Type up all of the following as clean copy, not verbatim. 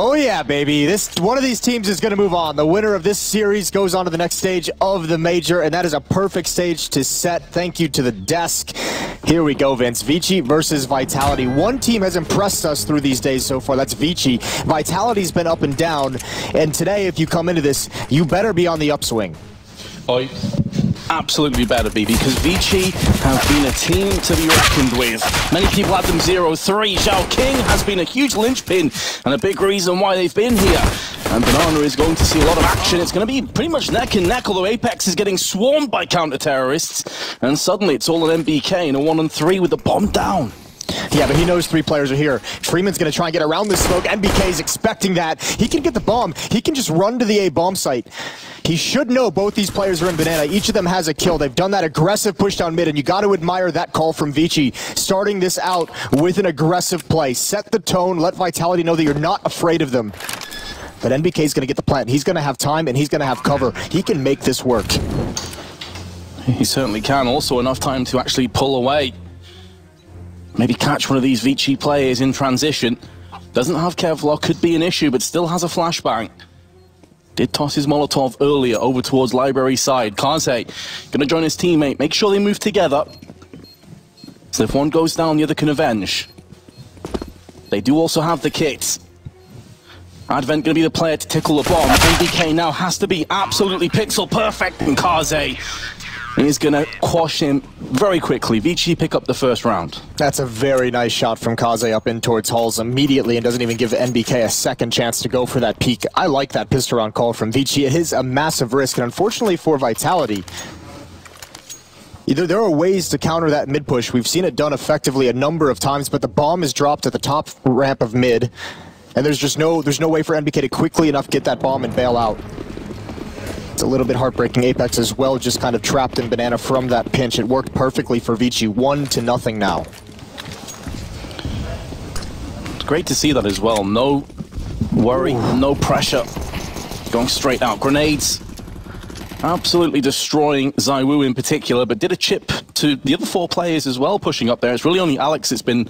Oh yeah, baby. One of these teams is going to move on. The winner of this series goes on to the next stage of the major, and that is a perfect stage to set. Thank you to the desk. Here we go, Vince. ViCi versus Vitality. One team has impressed us through these days so far. That's ViCi. Vitality's been up and down, and today, if you come into this, you better be on the upswing. Oh, absolutely better be, because ViCi have been a team to be reckoned with. Many people had them 0-3. Zhao King has been a huge linchpin and a big reason why they've been here. And Banana is going to see a lot of action. It's going to be pretty much neck and neck, although Apex is getting swarmed by counter-terrorists. And suddenly it's all an MBK in a 1-on-3 with the bomb down. Yeah, but he knows 3 players are here. Freeman's going to try and get around this smoke. MBK's expecting that. He can get the bomb. He can just run to the A bomb site. He should know both these players are in Banana. Each of them has a kill. They've done that aggressive push down mid, and you got to admire that call from ViCi, starting this out with an aggressive play. Set the tone. Let Vitality know that you're not afraid of them. But NBK's going to get the plant. He's going to have time, and he's going to have cover. He can make this work. He certainly can. Also enough time to actually pull away. Maybe catch one of these ViCi players in transition. Doesn't have Kevlar, could be an issue, but still has a flashbang. Did toss his Molotov earlier over towards library side. Kaze gonna join his teammate. Make sure they move together. So if one goes down, the other can avenge. They do also have the kits. Advent gonna be the player to tickle the bomb. MBK now has to be absolutely pixel perfect, and Kaze is gonna quash him very quickly. ViCi pick up the first round. That's a very nice shot from Kaze up in towards Hulls immediately, and doesn't even give NBK a second chance to go for that peek. I like that pistol round call from ViCi. It is a massive risk, and unfortunately for Vitality, there are ways to counter that mid push. We've seen it done effectively a number of times, but the bomb is dropped at the top ramp of mid, and there's no way for NBK to quickly enough get that bomb and bail out. It's a little bit heartbreaking. Apex as well, just kind of trapped in Banana from that pinch. It worked perfectly for ViCi. 1-0 now. It's great to see that as well. No worry, no pressure. Going straight out. Grenades absolutely destroying ZywOo in particular, but did a chip to the other 4 players as well, pushing up there. It's really only Alex that's been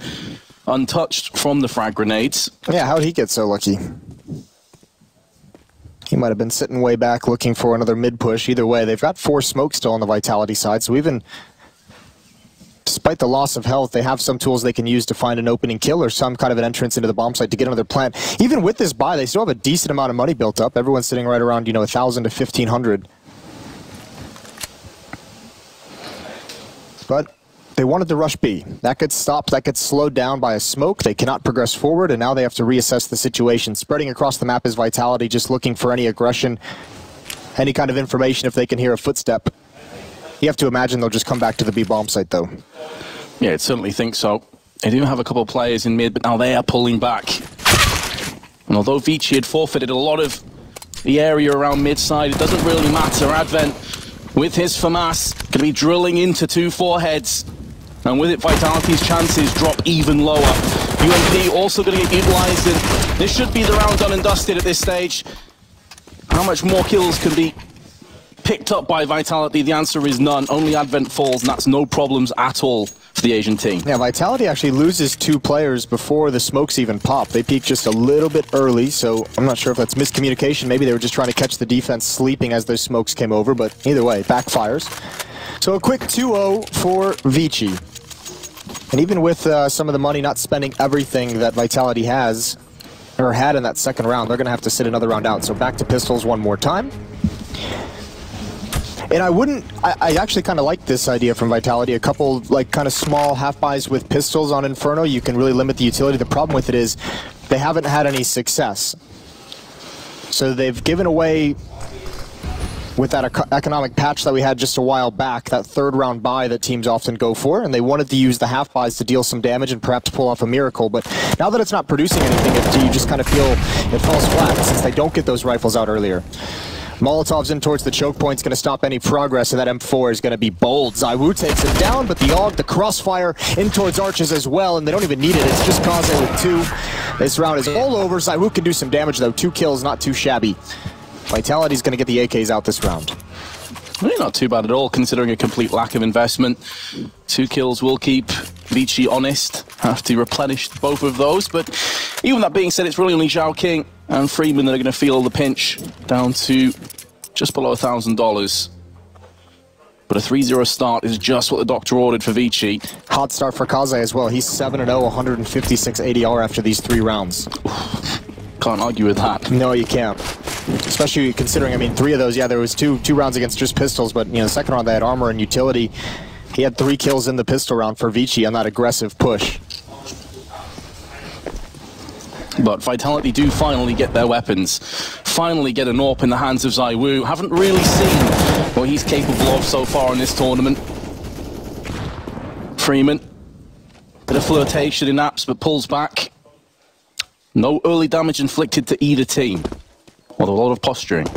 untouched from the frag grenades. Yeah, how'd he get so lucky? He might have been sitting way back looking for another mid-push. Either way, they've got 4 smokes still on the Vitality side, so even despite the loss of health, they have some tools they can use to find an opening kill or some kind of an entrance into the bomb site to get another plant. Even with this buy, they still have a decent amount of money built up. Everyone's sitting right around, 1,000 to 1,500. But they wanted to rush B. That gets stopped, that gets slowed down by a smoke. They cannot progress forward, and now they have to reassess the situation. Spreading across the map is Vitality, just looking for any aggression, any kind of information if they can hear a footstep. You have to imagine they'll just come back to the B bomb site, though. Yeah, I certainly think so. They do have a couple of players in mid, but now they are pulling back. And although ViCi had forfeited a lot of the area around mid side, it doesn't really matter. Advent, with his FAMAS, going to be drilling into 2 foreheads. And with it, Vitality's chances drop even lower. UMP also going to get utilized, and this should be the round done and dusted at this stage. How much more kills can be picked up by Vitality? The answer is none. Only Advent falls, and that's no problems at all for the Asian team. Yeah, Vitality actually loses 2 players before the smokes even pop. They peaked just a little bit early, so I'm not sure if that's miscommunication. Maybe they were just trying to catch the defense sleeping as those smokes came over, but either way, backfires. So a quick 2-0 for ViCi. And even with some of the money not spending everything that Vitality has, or had in that second round, they're going to have to sit another round out. So back to pistols one more time. And I actually kind of like this idea from Vitality. A couple, kind of small half-buys with pistols on Inferno. You can really limit the utility. The problem with it is they haven't had any success. So they've given away, with that economic patch that we had just a while back, that 3rd round buy that teams often go for, and they wanted to use the half buys to deal some damage and perhaps pull off a miracle. But now that it's not producing anything, you just kind of feel it falls flat since they don't get those rifles out earlier. Molotov's in towards the choke point. It's going to stop any progress, and that M4 is going to be bold. ZywOo takes him down, but the AUG, the crossfire, in towards Arches as well, and they don't even need it. It's just Kaze with 2. This round is all over. ZywOo can do some damage, though. 2 kills, not too shabby. Vitality's going to get the AKs out this round. Really not too bad at all, considering a complete lack of investment. 2 kills will keep ViCi honest. Have to replenish both of those, but even that being said, it's really only Zhao King and Freeman that are going to feel the pinch down to just below $1,000. But a 3-0 start is just what the doctor ordered for ViCi. Hot start for Kaze as well. He's 7-0, 156 ADR after these 3 rounds. Can't argue with that. No, you can't. Especially considering, I mean, 3 of those, yeah, there was two rounds against just pistols, but, you know, the second round they had armor and utility. He had 3 kills in the pistol round for ViCi on that aggressive push. But Vitality do finally get their weapons. Finally get an AWP in the hands of ZywOo. Haven't really seen what he's capable of so far in this tournament. Freeman. Bit of flirtation in apps, but pulls back. No early damage inflicted to either team. Although a lot of posturing.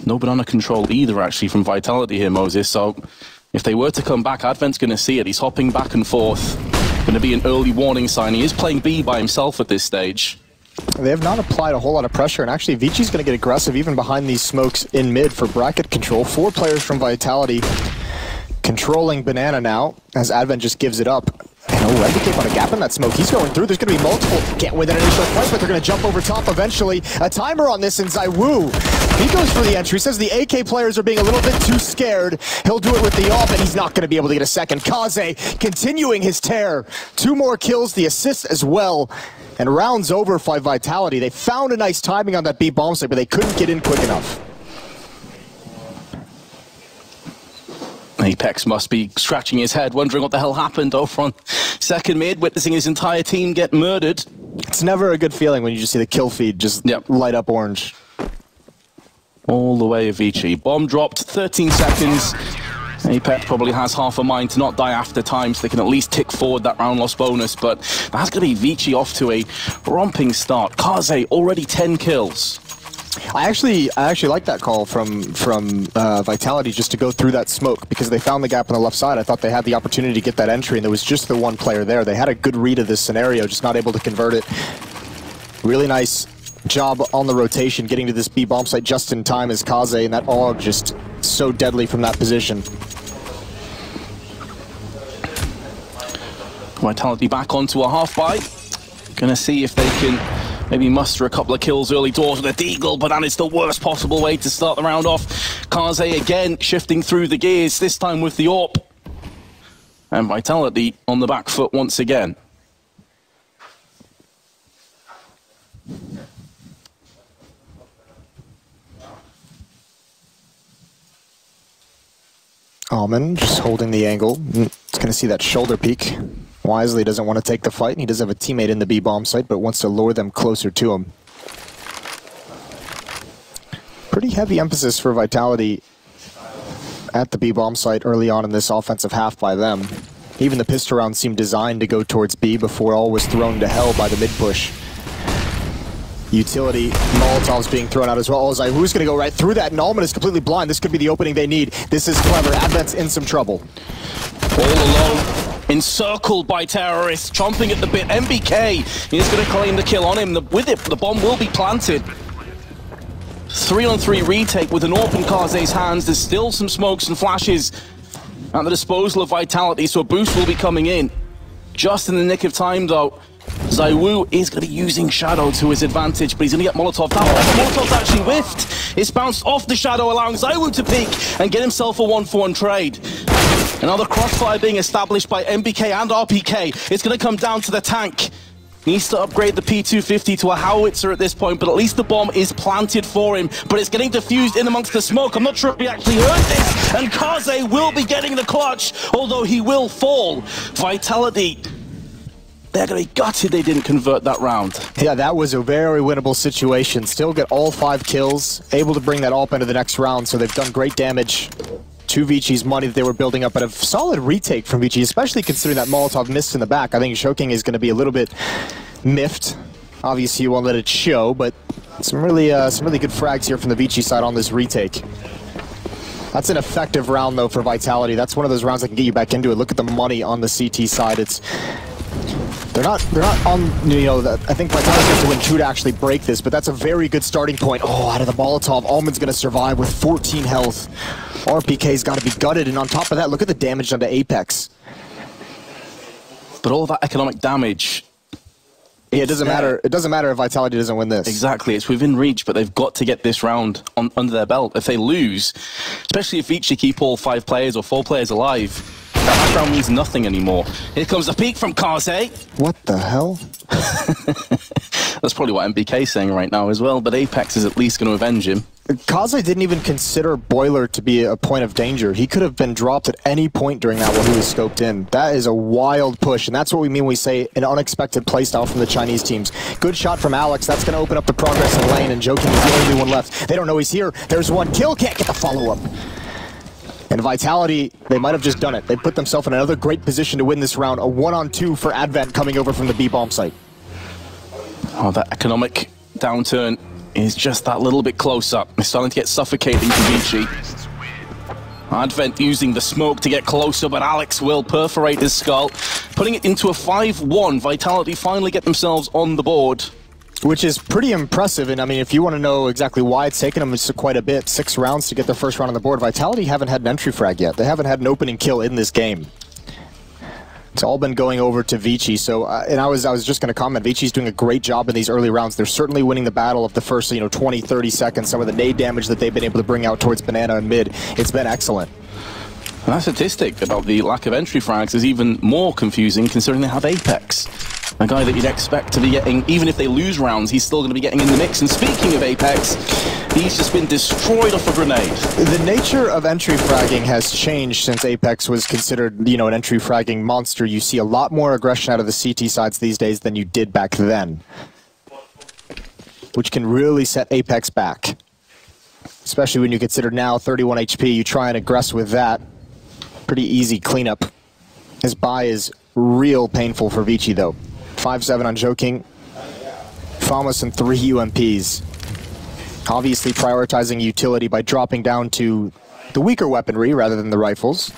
No banana control either, actually, from Vitality here, Moses. So if they were to come back, Advent's going to see it. He's hopping back and forth. Going to be an early warning sign. He is playing B by himself at this stage. They have not applied a whole lot of pressure, and actually ViCi's going to get aggressive even behind these smokes in mid for bracket control. 4 players from Vitality controlling banana now, as Advent just gives it up. And oh, MBK on a gap in that smoke. He's going through. There's going to be multiple. Can't win that initial fight, but they're going to jump over top eventually. A timer on this, and ZywOo, he goes for the entry. Says the AK players are being a little bit too scared. He'll do it with the AWP, and he's not going to be able to get a second. Kaze continuing his tear. 2 more kills, the assist as well. And rounds over for Vitality. They found a nice timing on that B bomb site, but they couldn't get in quick enough. Apex must be scratching his head, wondering what the hell happened over on second mid, witnessing his entire team get murdered. It's never a good feeling when you just see the kill feed just light up orange. All the way of ViCi. Bomb dropped, 13 seconds. Apex probably has half a mind to not die after time, so they can at least tick forward that round loss bonus, but that's going to be ViCi off to a romping start. Kaze already 10 kills. I actually like that call from Vitality just to go through that smoke, because they found the gap on the left side. I thought they had the opportunity to get that entry, and there was just the 1 player there. They had a good read of this scenario, just not able to convert it. Really nice job on the rotation, getting to this B bomb site just in time as Kaze, and that AUG just so deadly from that position. Vitality back onto a half buy. Gonna see if they can maybe muster a couple of kills early doors with a deagle, but that is the worst possible way to start the round off. Kaze again shifting through the gears, this time with the AWP. And Vitality on the back foot once again. Alman just holding the angle. It's going to see that shoulder peek. Wisely doesn't want to take the fight, and he does have a teammate in the B bomb site, but wants to lure them closer to him. Pretty heavy emphasis for Vitality at the B bomb site early on in this offensive half by them. Even the pistol round seemed designed to go towards B before all was thrown to hell by the mid push. Utility, Molotovs being thrown out as well. ZywOo's going to go right through that, and Alman is completely blind. This could be the opening they need. This is clever. Advent's in some trouble. All alone, encircled by terrorists, chomping at the bit. MBK is going to claim the kill on him. With it, the bomb will be planted. 3-on-3 retake with an AWP in Kaze's hands. There's still some smokes and flashes at the disposal of Vitality, so a boost will be coming in. Just in the nick of time, though. ZywOo is going to be using Shadow to his advantage, but he's going to get Molotov down. Molotov's actually whiffed. It's bounced off the Shadow, allowing ZywOo to peek and get himself a 1-for-1 trade. Another crossfire being established by MBK and RPK. It's going to come down to the tank. Needs to upgrade the P250 to a howitzer at this point, but at least the bomb is planted for him. But it's getting diffused in amongst the smoke. I'm not sure if he actually heard this. And Kaze will be getting the clutch, although he will fall. Vitality, they're going to be gutted they didn't convert that round. Yeah, that was a very winnable situation. Still get all 5 kills, able to bring that AWP into the next round, so they've done great damage to ViCi's money that they were building up, but a solid retake from ViCi, especially considering that Molotov missed in the back. I think Shoking is going to be a little bit miffed. Obviously, you won't let it show, but some really good frags here from the ViCi side on this retake. That's an effective round, though, for Vitality. That's one of those rounds that can get you back into it. Look at the money on the CT side. They're not on, you know, I think Vitality has to win 2 to actually break this, but that's a very good starting point. Oh, out of the Molotov, Alman's going to survive with 14 health. RPK's got to be gutted, and on top of that, look at the damage done to Apex. But all of that economic damage Yeah, it doesn't matter. It doesn't matter if Vitality doesn't win this. Exactly. It's within reach, but they've got to get this round under their belt. If they lose, especially if ViCi keep all 5 players or 4 players alive, that last round means nothing anymore. Here comes the peek from Kaze. What the hell? That's probably what MBK's saying right now as well, but Apex is at least going to avenge him. Kaze didn't even consider Boiler to be a point of danger. He could have been dropped at any point during that while he was scoped in. That is a wild push, and that's what we mean when we say an unexpected playstyle from the Chinese teams. Good shot from Alex. That's going to open up the progress in lane, and Joking is the only one left. They don't know he's here. There's one kill. Can't get the follow-up. And Vitality, they might have just done it. They put themselves in another great position to win this round. A 1-on-2 for Advent coming over from the B-bomb site. Oh, that economic downturn is just that little bit closer. It's starting to get suffocating for ViCi. Advent using the smoke to get closer, but Alex will perforate his skull, putting it into a 5-1. Vitality finally get themselves on the board. Which is pretty impressive, and I mean, if you want to know exactly why it's taken them quite a bit, 6 rounds to get their first round on the board, Vitality haven't had an entry frag yet. They haven't had an opening kill in this game. It's all been going over to ViCi, so, and I was just going to comment, ViCi's doing a great job in these early rounds. They're certainly winning the battle of the first, 20, 30 seconds. Some of the nade damage that they've been able to bring out towards Banana and mid, it's been excellent. And that statistic about the lack of entry frags is even more confusing considering they have Apex. A guy that you'd expect to be getting, even if they lose rounds, he's still going to be getting in the mix. And speaking of Apex, he's just been destroyed off a grenade. The nature of entry fragging has changed since Apex was considered, an entry fragging monster. You see a lot more aggression out of the CT sides these days than you did back then, which can really set Apex back. Especially when you consider now 31 HP, you try and aggress with that. Pretty easy cleanup. His buy is real painful for ViCi though. 5-7 on Joking. Famas and 3 UMPs. Obviously prioritizing utility by dropping down to the weaker weaponry rather than the rifles.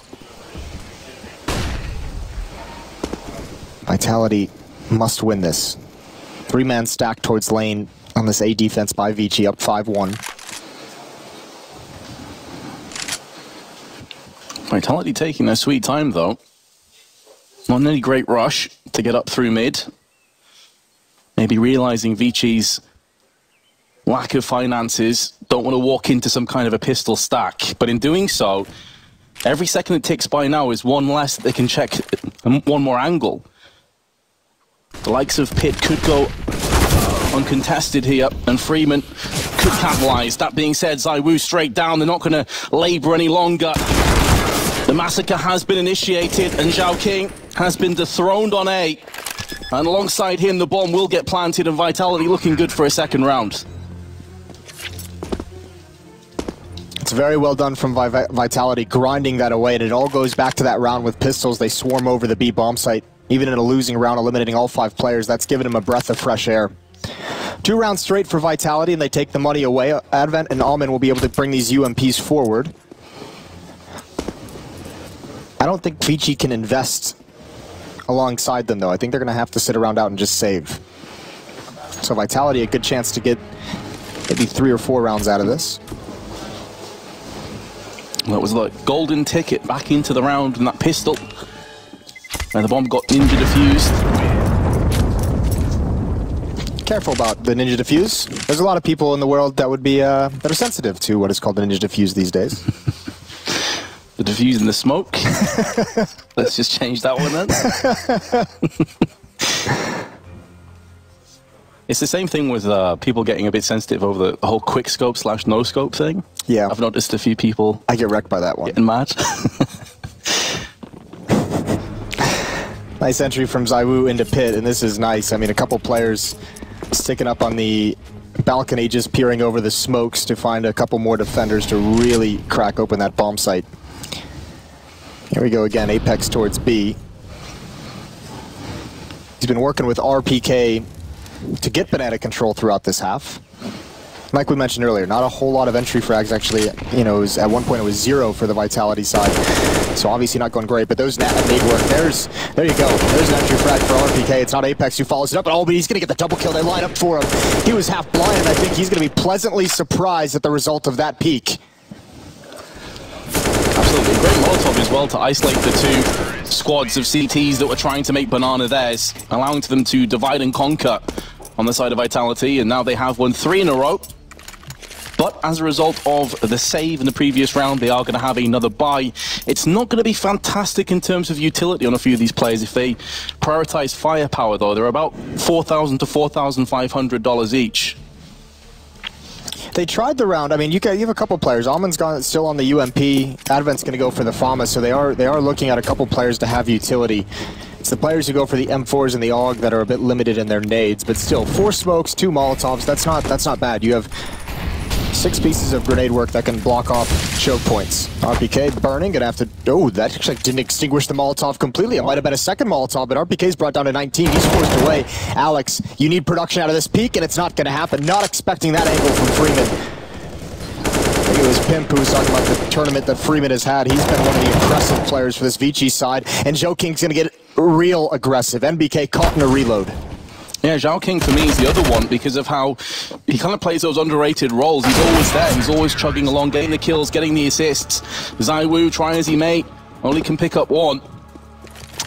Vitality must win this. 3-man stack towards lane on this A defense by ViCi, up 5-1. Vitality taking their sweet time though. Not any great rush to get up through mid. Maybe realizing ViCi's lack of finances, don't want to walk into some kind of a pistol stack. But in doing so, every second that ticks by now is one less that they can check, one more angle. The likes of Pitt could go uncontested here, and Freeman could capitalize. That being said, ZywOo straight down. They're not going to labor any longer. The massacre has been initiated, and Zhao King has been dethroned on A. And alongside him, the bomb will get planted, and Vitality looking good for a second round. It's very well done from Vitality, grinding that away, and it all goes back to that round with pistols. They swarm over the B bomb site, even in a losing round, eliminating all 5 players. That's given him a breath of fresh air. 2 rounds straight for Vitality, and they take the money away. Advent and Alman will be able to bring these UMPs forward. I don't think ViCi can invest alongside them, though. I think they're going to have to sit around out and just save. So Vitality, a good chance to get maybe 3 or 4 rounds out of this. That was the golden ticket back into the round, and that pistol. And the bomb got ninja diffused. Careful about the ninja diffuse. There's a lot of people in the world that would be that are sensitive to what is called the ninja diffuse these days. The diffuse and the smoke. Let's just change that one then. It's the same thing with people getting a bit sensitive over the whole quick scope / no scope thing. Yeah. I've noticed a few people. I get wrecked by that one. Getting mad. Nice entry from ZywOo into Pit, and this is nice. I mean, a couple players sticking up on the balcony, just peering over the smokes to find a couple more defenders to really crack open that bomb site. Here we go again, Apex towards B. He's been working with RPK to get Banana control throughout this half. Like we mentioned earlier, not a whole lot of entry frags actually. It was, at one point it was 0 for the Vitality side. So obviously not going great, but those nade work. There you go. There's an entry frag for RPK. It's not Apex who follows it up at all, but he's going to get the double kill. They line up for him. He was half blind, and I think he's going to be pleasantly surprised at the result of that peek. Absolutely. Great Molotov as well to isolate the two squads of CTs that were trying to make Banana theirs, allowing them to divide and conquer on the side of Vitality, and now they have won 3 in a row. But as a result of the save in the previous round, they are going to have another buy. It's not going to be fantastic in terms of utility on a few of these players if they prioritize firepower, though. They're about $4,000 to $4,500 each. They tried the round. I mean, you have a couple players. Almond's still on the UMP. Advent's going to go for the FAMA, so they are looking at a couple players to have utility. It's the players who go for the M4s and the AUG that are a bit limited in their nades, but still, 4 smokes, 2 Molotovs. That's not bad. You have 6 pieces of grenade work that can block off choke points. RPK burning, gonna have to... Oh, that actually didn't extinguish the Molotov completely. It might have been a second Molotov, but RPK's brought down to 19. He's forced away. Alex, you need production out of this peak, and it's not gonna happen. Not expecting that angle from Freeman. I think it was Pimp who was talking about the tournament that Freeman has had. He's been one of the impressive players for this ViCi side, and Joe King's gonna get real aggressive. NBK caught in a reload. Yeah, Zhao King for me is the other one because of how he kind of plays those underrated roles. He's always there, he's always chugging along, getting the kills, getting the assists. ZywOo, try as he may, only can pick up 1.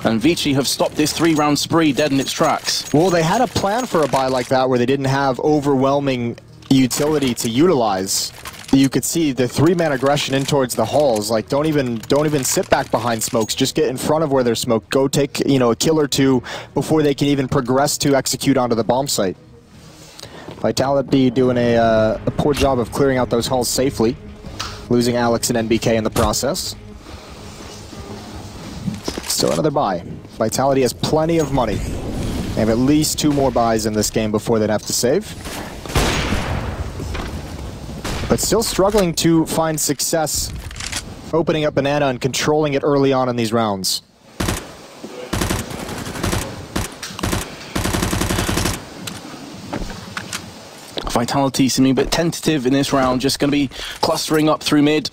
And ViCi have stopped this 3-round spree dead in its tracks. Well, they had a plan for a buy like that where they didn't have overwhelming utility to utilize. You could see the 3-man aggression in towards the halls. Like, don't even sit back behind smokes. Just get in front of where there's smoke. Go take, a kill or 2 before they can even progress to execute onto the bomb site. Vitality doing a poor job of clearing out those halls safely, losing Alex and NBK in the process. Still another buy. Vitality has plenty of money. They have at least 2 more buys in this game before they'd have to save. But still struggling to find success opening up Banana and controlling it early on in these rounds. Vitality seeming a bit tentative in this round, just going to be clustering up through mid.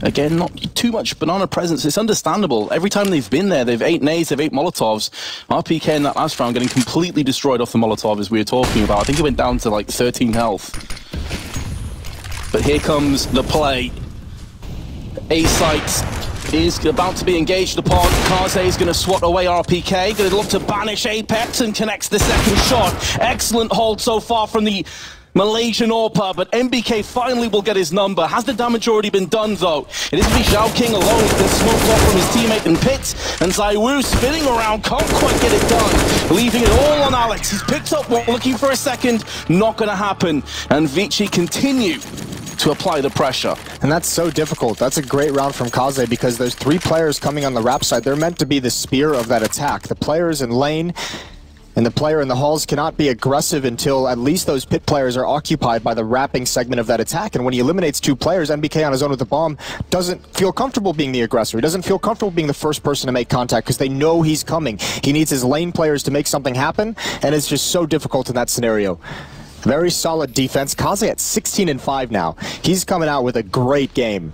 Again, not too much Banana presence. It's understandable. Every time they've been there, they've 8 nades, they've 8 Molotovs. RPK in that last round getting completely destroyed off the Molotov, as we were talking about. I think it went down to like 13 health. But here comes the play. A-Site is about to be engaged upon. Kaze is going to swat away RPK. Going to look to banish Apex and connects the second shot. Excellent hold so far from the Malaysian AWPer, but NBK finally will get his number. Has the damage already been done, though? It is to be Zhao King alone. He's been smoked off from his teammate in pit, and ZywOo spinning around, can't quite get it done, leaving it all on Alex. He's picked up one, looking for a second, not going to happen, and ViCi continue to apply the pressure. And that's so difficult. That's a great round from Kaze because there's 3 players coming on the wrap side. They're meant to be the spear of that attack. The players in lane and the player in the halls cannot be aggressive until at least those pit players are occupied by the wrapping segment of that attack. And when he eliminates 2 players, NBK on his own with the bomb doesn't feel comfortable being the aggressor. He doesn't feel comfortable being the first person to make contact because they know he's coming. He needs his lane players to make something happen, and it's just so difficult in that scenario. Very solid defense. Kaze at 16-5 now. He's coming out with a great game.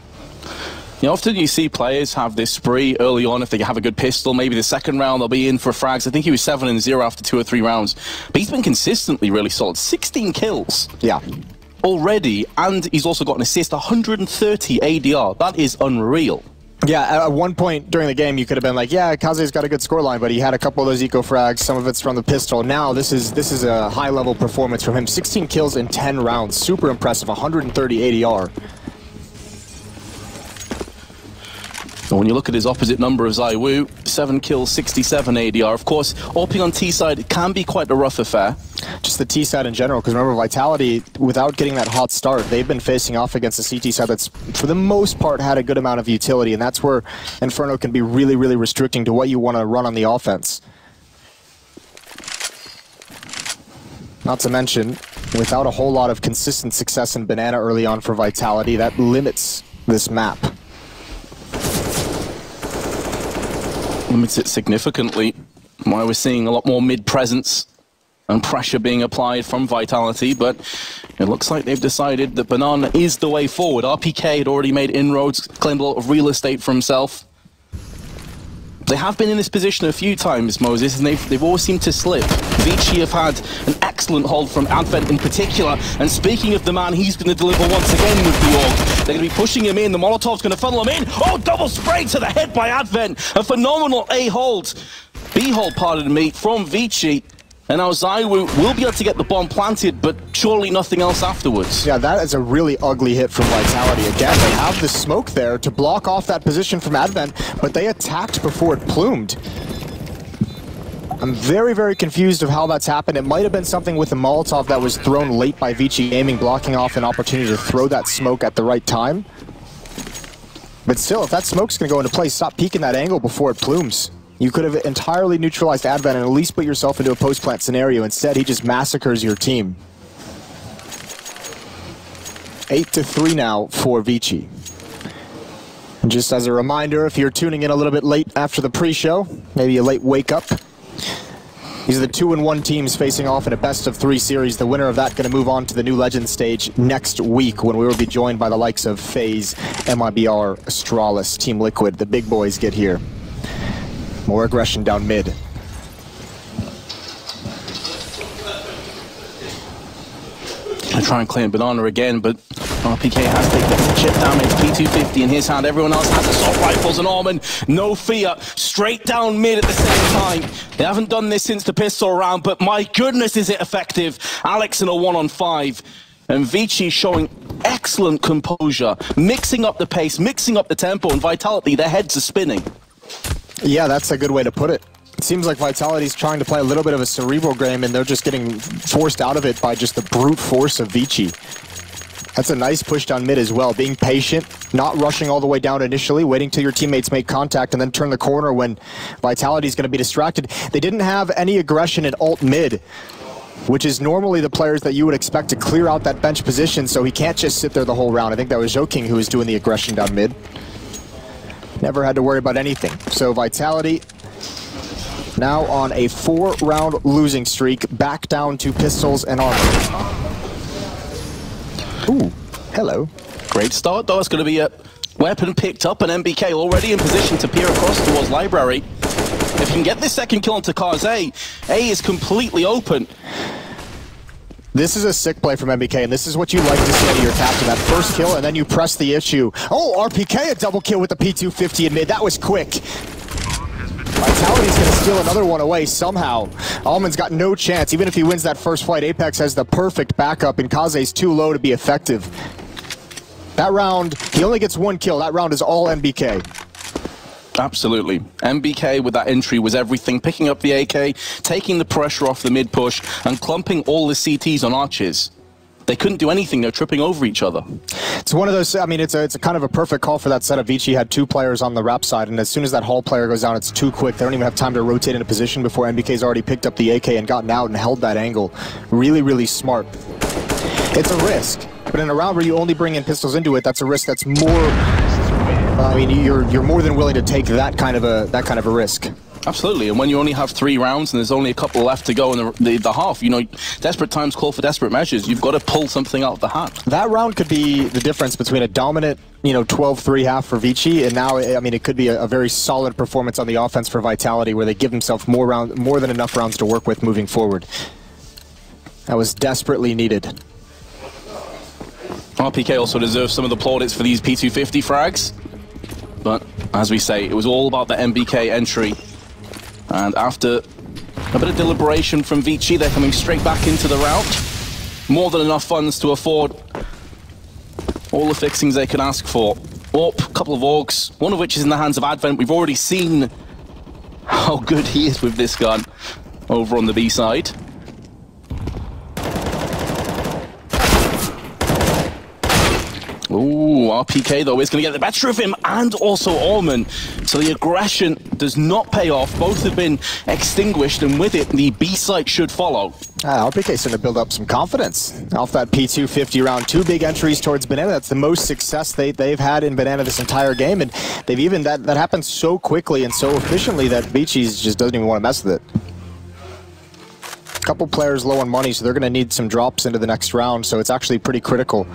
Often you see players have this spree early on if they have a good pistol. Maybe the second round they'll be in for frags. I think he was 7-0 after 2 or 3 rounds. But he's been consistently really solid. 16 kills. Yeah. Already, and he's also got an assist, 130 ADR. That is unreal. Yeah, at one point during the game, you could have been like, yeah, Kaze's got a good scoreline, but he had a couple of those eco frags. Some of it's from the pistol. Now, this is a high-level performance from him. 16 kills in 10 rounds. Super impressive, 130 ADR. And when you look at his opposite number of ZywOo, 7 kills, 67 ADR. Of course, AWPing on T-side, it can be quite a rough affair. Just the T-side in general, because remember, Vitality, without getting that hot start, they've been facing off against the CT side that's, for the most part, had a good amount of utility, and that's where Inferno can be really, really restricting to what you want to run on the offense. Not to mention, without a whole lot of consistent success in Banana early on for Vitality, that limits this map. Limits it significantly. Why we're seeing a lot more mid-presence and pressure being applied from Vitality, but it looks like they've decided that Banana is the way forward. RPK had already made inroads, claimed a lot of real estate for himself. They have been in this position a few times, Moses, and they've always seemed to slip. ViCi have had an excellent hold from Advent in particular, and speaking of the man, he's going to deliver once again with the AUG. They're going to be pushing him in, the Molotov's going to funnel him in. Oh, double spray to the head by Advent. A phenomenal A-hold, B-hold, pardon me, from ViCi. And now ZywOo will be able to get the bomb planted, but surely nothing else afterwards. Yeah, that is a really ugly hit from Vitality. Again, they have the smoke there to block off that position from Advent, but they attacked before it plumed. I'm very, very confused of how that's happened. It might have been something with the Molotov that was thrown late by ViCi Gaming, blocking off an opportunity to throw that smoke at the right time. But still, if that smoke's going to go into place, stop peeking that angle before it plumes. You could have entirely neutralized Advent and at least put yourself into a post-plant scenario. Instead, he just massacres your team. 8-3 now for ViCi. And just as a reminder, if you're tuning in a little bit late after the pre-show, maybe a late wake-up, these are the 2-1 teams facing off in a best-of-3 series. The winner of that going to move on to the new Legends stage next week when we will be joined by the likes of FaZe, MIBR, Astralis, Team Liquid. The big boys get here. More aggression down mid. I try and claim Banana again, but RPK has taken the chip damage. P250 in his hand. Everyone else has assault rifles, and Orman, no fear, straight down mid at the same time. They haven't done this since the pistol round, but my goodness, is it effective. Alex in a 1-on-5. And ViCi showing excellent composure, mixing up the pace, mixing up the tempo, and Vitality, their heads are spinning. Yeah, that's a good way to put it. It seems like Vitality's trying to play a little bit of a cerebral game, and they're just getting forced out of it by just the brute force of ViCi. That's a nice push down mid as well. Being patient, not rushing all the way down initially, waiting till your teammates make contact, and then turn the corner when Vitality's going to be distracted. They didn't have any aggression in alt mid, which is normally the players that you would expect to clear out that bench position, so he can't just sit there the whole round. I think that was Joking who was doing the aggression down mid. Never had to worry about anything. So Vitality now on a 4-round losing streak, back down to pistols and armor. Ooh, hello. Great start though. It's going to be a weapon picked up, and MBK already in position to peer across towards Library. If you can get this second kill onto Cars A is completely open. This is a sick play from MBK, and this is what you like to see out of your captain. That first kill, and then you press the issue. Oh, RPK a double kill with the P250 in mid. That was quick. Vitality's going to steal another one away somehow. Almond's got no chance. Even if he wins that first fight, Apex has the perfect backup, and Kaze's too low to be effective. That round, he only gets one kill. That round is all MBK. Absolutely. MBK with that entry was everything. Picking up the AK, taking the pressure off the mid push, and clumping all the CTs on arches. They couldn't do anything. They're tripping over each other. It's one of those, I mean, it's a kind of a perfect call for that setup. ViCi had 2 players on the rap side, and as soon as that Hall player goes down, it's too quick. They don't even have time to rotate into position before MBK's already picked up the AK and gotten out and held that angle. Really, really smart. It's a risk, but in a round where you only bring in pistols into it, that's a risk that's more... I mean, you're more than willing to take that kind of a risk. Absolutely, and when you only have 3 rounds and there's only a couple left to go in the half, you know, desperate times call for desperate measures. You've got to pull something out of the hat. That round could be the difference between a dominant, you know, 12-3 half for ViCi, and now, I mean, it could be a very solid performance on the offense for Vitality, where they give themselves more than enough rounds to work with moving forward. That was desperately needed. RPK also deserves some of the plaudits for these P250 frags. But, as we say, it was all about the MBK entry. And after a bit of deliberation from ViCi, they're coming straight back into the route. More than enough funds to afford all the fixings they could ask for. AWP, a couple of AUGs, one of which is in the hands of Advent. We've already seen how good he is with this gun over on the B side. Ooh, RPK though is going to get the better of him, and also Orman. So the aggression does not pay off. Both have been extinguished, and with it, the B site should follow. RPK's starting to build up some confidence off that P250 round. 2 big entries towards Banana. That's the most success they've had in Banana this entire game, and they've even that happened so quickly and so efficiently that ViCi just doesn't even want to mess with it. A couple players low on money, so they're going to need some drops into the next round. So it's actually pretty critical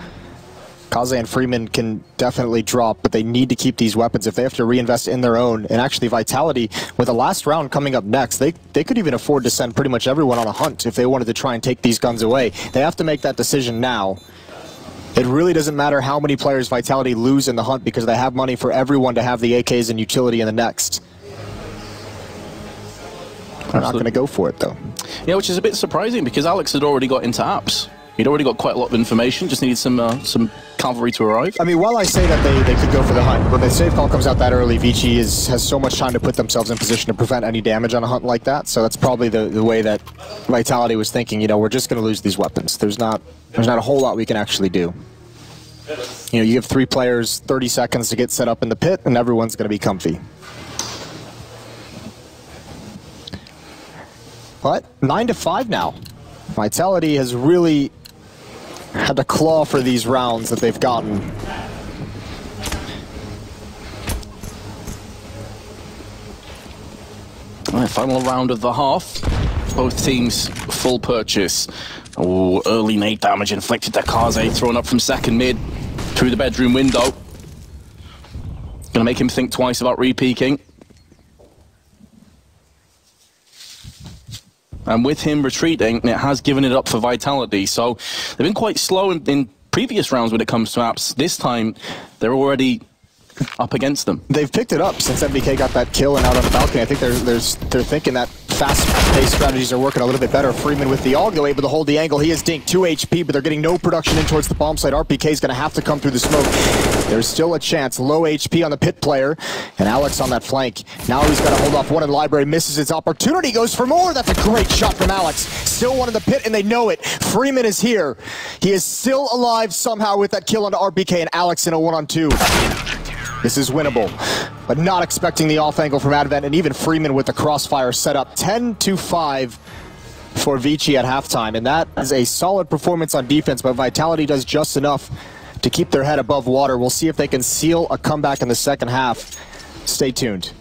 Kaze and Freeman can definitely drop, but they need to keep these weapons. If they have to reinvest in their own, and actually Vitality, with the last round coming up next, they could even afford to send pretty much everyone on a hunt if they wanted to try and take these guns away. They have to make that decision now. It really doesn't matter how many players Vitality lose in the hunt because they have money for everyone to have the AKs and utility in the next. They're not going to go for it, though. Yeah, which is a bit surprising because Alex had already got into apps. He'd already got quite a lot of information, just needed some cavalry to arrive. I mean, while I say that they could go for the hunt, when the save call comes out that early, ViCi has so much time to put themselves in position to prevent any damage on a hunt like that. So that's probably the way that Vitality was thinking, you know, we're just going to lose these weapons. There's not a whole lot we can actually do. You know, you give 3 players 30 seconds to get set up in the pit, and everyone's going to be comfy. But 9-5 now. Vitality has really had to claw for these rounds that they've gotten. All right, final round of the half. Both teams full purchase. Oh, early nade damage inflicted to Kaze, thrown up from second mid through the bedroom window. Gonna make him think twice about re-peeking. And with him retreating, it has given it up for Vitality. So they've been quite slow in previous rounds when it comes to apps. This time, they're already up against them. They've picked it up since MVK got that kill and out on the balcony. I think they're thinking that fast-paced strategies are working a little bit better. Freeman with the Algo able to hold the angle. He is dinked 2 HP, but they're getting no production in towards the bomb site. RPK is going to have to come through the smoke. There's still a chance. Low HP on the pit player, and Alex on that flank. Now he's got to hold off one in the library, misses its opportunity, goes for more. That's a great shot from Alex. Still one in the pit, and they know it. Freeman is here. He is still alive somehow with that kill onto RPK, and Alex in a 1-on-2. This is winnable, but not expecting the off angle from Advent, and even Freeman with the crossfire set up. 10-5 for ViCi at halftime, and that is a solid performance on defense, but Vitality does just enough to keep their head above water. We'll see if they can seal a comeback in the second half. Stay tuned.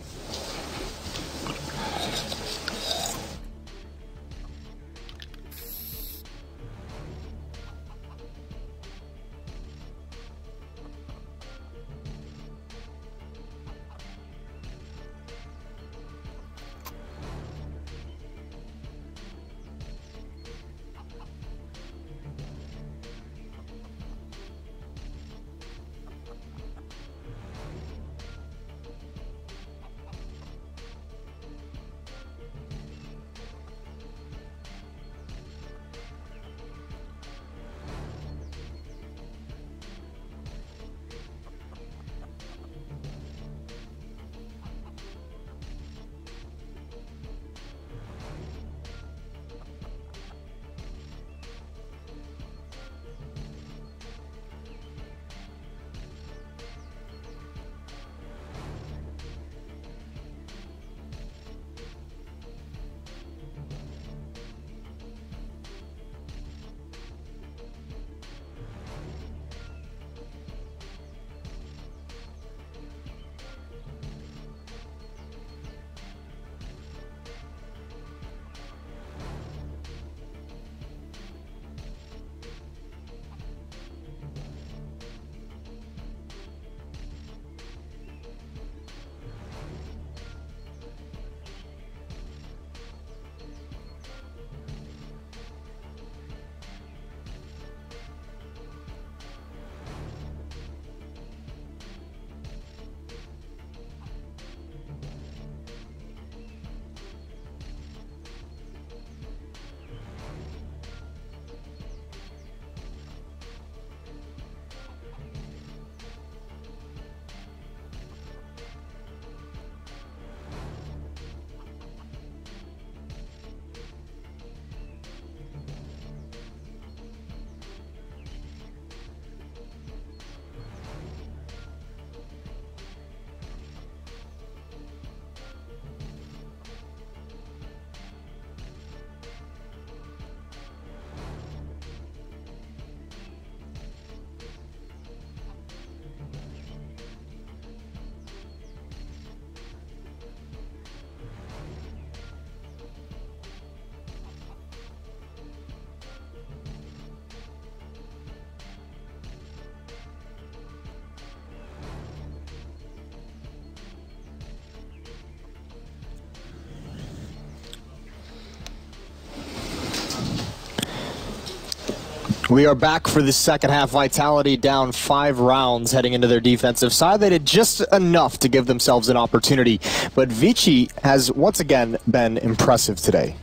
We are back for the second half. Vitality down 5 rounds heading into their defensive side. They did just enough to give themselves an opportunity, but ViCi has once again been impressive today.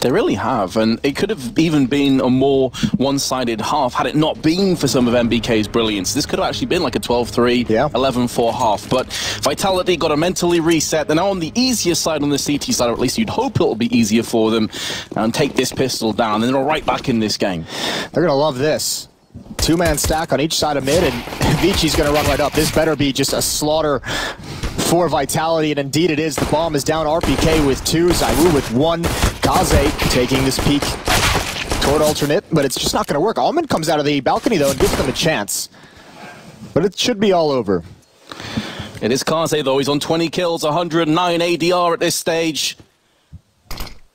They really have, and it could have even been a more one-sided half had it not been for some of MBK's brilliance. This could have actually been like a 12-3, 11-4 half, but Vitality got to mentally reset. They're now on the easier side on the CT side, or at least you'd hope it'll be easier for them, and take this pistol down, and they're right back in this game. They're going to love this. 2-man stack on each side of mid, and ViCi's going to run right up. This better be just a slaughter for Vitality, and indeed it is. The bomb is down. RPK with 2, ZywOo with 1. Kaze taking this peek toward alternate, but it's just not going to work. Almond comes out of the balcony, though, and gives them a chance. But it should be all over. It is Kaze, though. He's on 20 kills, 109 ADR at this stage.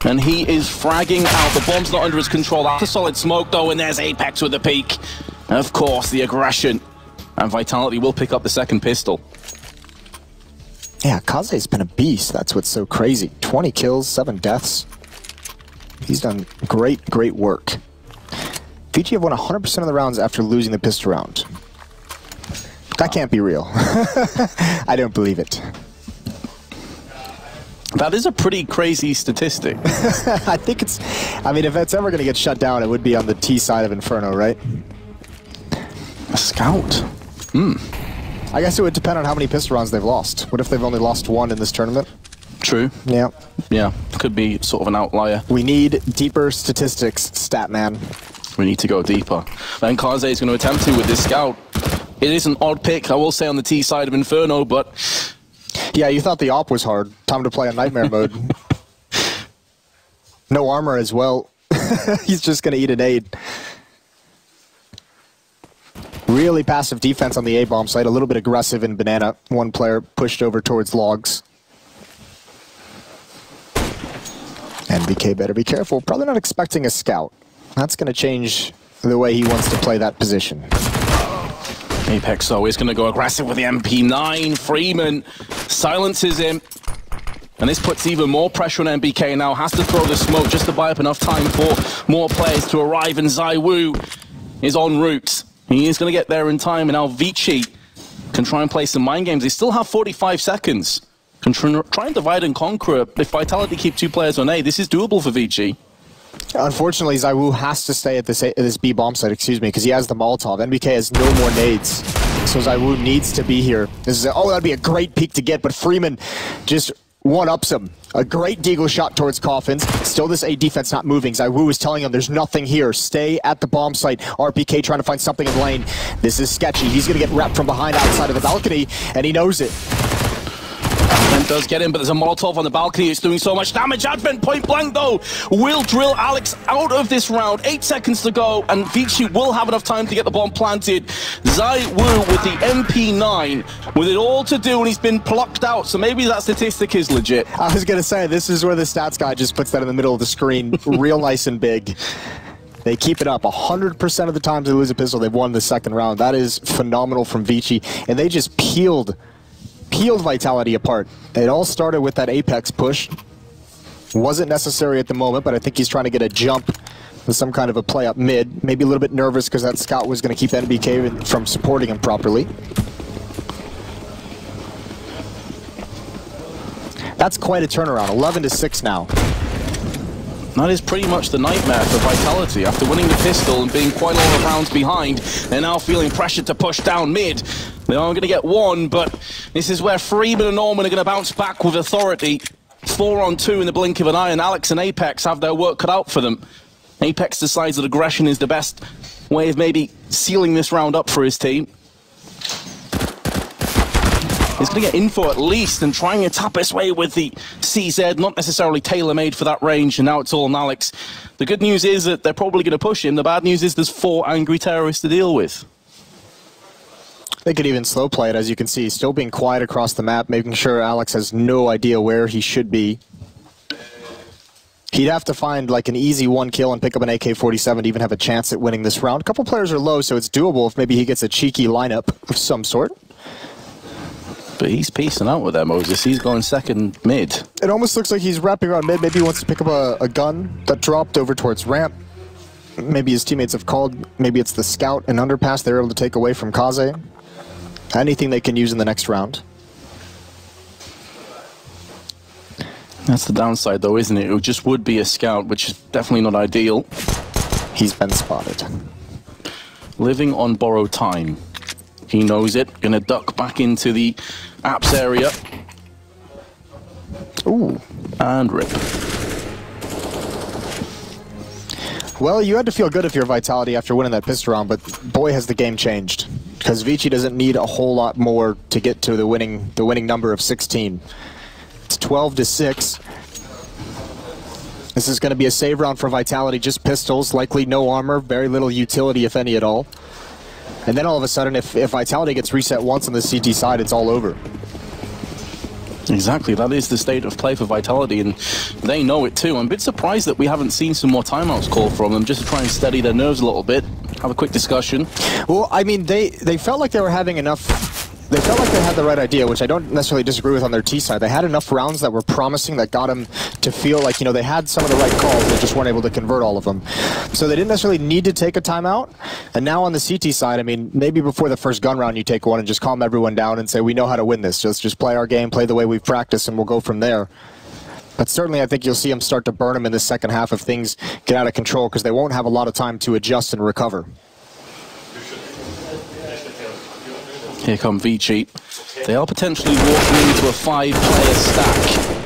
And he is fragging out. The bomb's not under his control. That's a solid smoke, though, and there's Apex with the peek. And of course, the aggression. And Vitality will pick up the second pistol. Yeah, Kaze's been a beast. That's what's so crazy. 20 kills, 7 deaths. He's done great, great work. ViCi have won 100% of the rounds after losing the pistol round. That can't be real. I don't believe it. That is a pretty crazy statistic. I think it's... I mean, if it's ever going to get shut down, it would be on the T side of Inferno, right? A scout? I guess it would depend on how many pistol rounds they've lost. What if they've only lost 1 in this tournament? True. Yeah. Yeah, could be sort of an outlier. We need deeper statistics, Statman. We need to go deeper. Then Kaze is going to attempt to with this scout. It is an odd pick, I will say, on the T side of Inferno, but... Yeah, you thought the op was hard. Time to play on Nightmare mode. No armor as well. He's just going to eat an aid. Really passive defense on the A-bomb site. A little bit aggressive in Banana. One player pushed over towards logs. And BK better be careful. Probably not expecting a scout. That's going to change the way he wants to play that position. Apex, though, is going to go aggressive with the MP9. Freeman silences him. And this puts even more pressure on MBK now. Has to throw the smoke just to buy up enough time for more players to arrive. And ZywOo is en route. He is going to get there in time. And now ViCi can try and play some mind games. They still have 45 seconds. Can try and divide and conquer. If Vitality keep 2 players on A, this is doable for ViCi. Unfortunately, ZywOo has to stay at this B bomb site, because he has the Molotov. NBK has no more nades, so ZywOo needs to be here. This is that'd be a great peek to get, but Freeman just one-ups him. A great deagle shot towards Coffins. Still this A defense not moving. ZywOo is telling him there's nothing here. Stay at the bomb site. RPK trying to find something in the lane. This is sketchy. He's going to get wrapped from behind outside of the balcony, and he knows it. Advent does get him, but there's a Molotov on the balcony. It's doing so much damage. Advent point blank, though, will drill Alex out of this round. 8 seconds to go, and ViCi will have enough time to get the bomb planted. ZywOo with the MP9, with it all to do, and he's been plucked out, so maybe that statistic is legit. I was going to say, this is where the stats guy just puts that in the middle of the screen, real nice and big. They keep it up. 100% of the times they lose a pistol, they've won the second round. That is phenomenal from ViCi, and they just peeled Vitality apart. It all started with that Apex push. Wasn't necessary at the moment, but I think he's trying to get a jump with some kind of a play up mid. Maybe a little bit nervous because that scout was going to keep NBK from supporting him properly. That's quite a turnaround. 11-6 now. That is pretty much the nightmare for Vitality. After winning the pistol and being quite a lot of rounds behind, they're now feeling pressure to push down mid. They are going to get 1, but this is where Freeman and Norman are going to bounce back with authority. 4-on-2 in the blink of an eye, and Alex and Apex have their work cut out for them. Apex decides that aggression is the best way of maybe sealing this round up for his team. He's going to get info at least and trying to tap his way with the CZ, not necessarily tailor-made for that range, and now it's all on Alex. The good news is that they're probably going to push him. The bad news is there's 4 angry terrorists to deal with. They could even slow play it, as you can see. Still being quiet across the map, making sure Alex has no idea where he should be. He'd have to find like an easy 1 kill and pick up an AK-47 to even have a chance at winning this round. A couple players are low, so it's doable if maybe he gets a cheeky lineup of some sort. But he's piecing out with that, Moses. He's going second mid. It almost looks like he's wrapping around mid. Maybe he wants to pick up a gun that dropped over towards ramp. maybe his teammates have called. Maybe it's the scout and underpass they're able to take away from Kaze. Anything they can use in the next round. That's the downside, though, isn't it? It just would be a scout, which is definitely not ideal. He's been spotted. Living on borrowed time. He knows it. Gonna duck back into the apps area. Ooh. And rip. Well, you had to feel good if you're Vitality after winning that pistol round, but boy, has the game changed. Because ViCi doesn't need a whole lot more to get to the winning number of 16. It's 12-6. This is going to be a save round for Vitality, just pistols, likely no armor, very little utility, if any at all. And then all of a sudden, if Vitality gets reset once on the CT side, it's all over. Exactly, that is the state of play for Vitality, and they know it too. I'm a bit surprised that we haven't seen some more timeouts called from them, just to try and steady their nerves a little bit, have a quick discussion. Well, I mean, they felt like they were having enough. They felt like they had the right idea, which I don't necessarily disagree with on their T side. They had enough rounds that were promising that got them to feel like, you know, they had some of the right calls, they just weren't able to convert all of them. So they didn't necessarily need to take a timeout. And now on the CT side, I mean, maybe before the first gun round you take one and just calm everyone down and say, we know how to win this. Just play our game, play the way we've practiced, and we'll go from there. But certainly I think you'll see them start to burn them in the second half if things get out of control, because they won't have a lot of time to adjust and recover. Here come ViCi. They are potentially walking into a 5-player stack.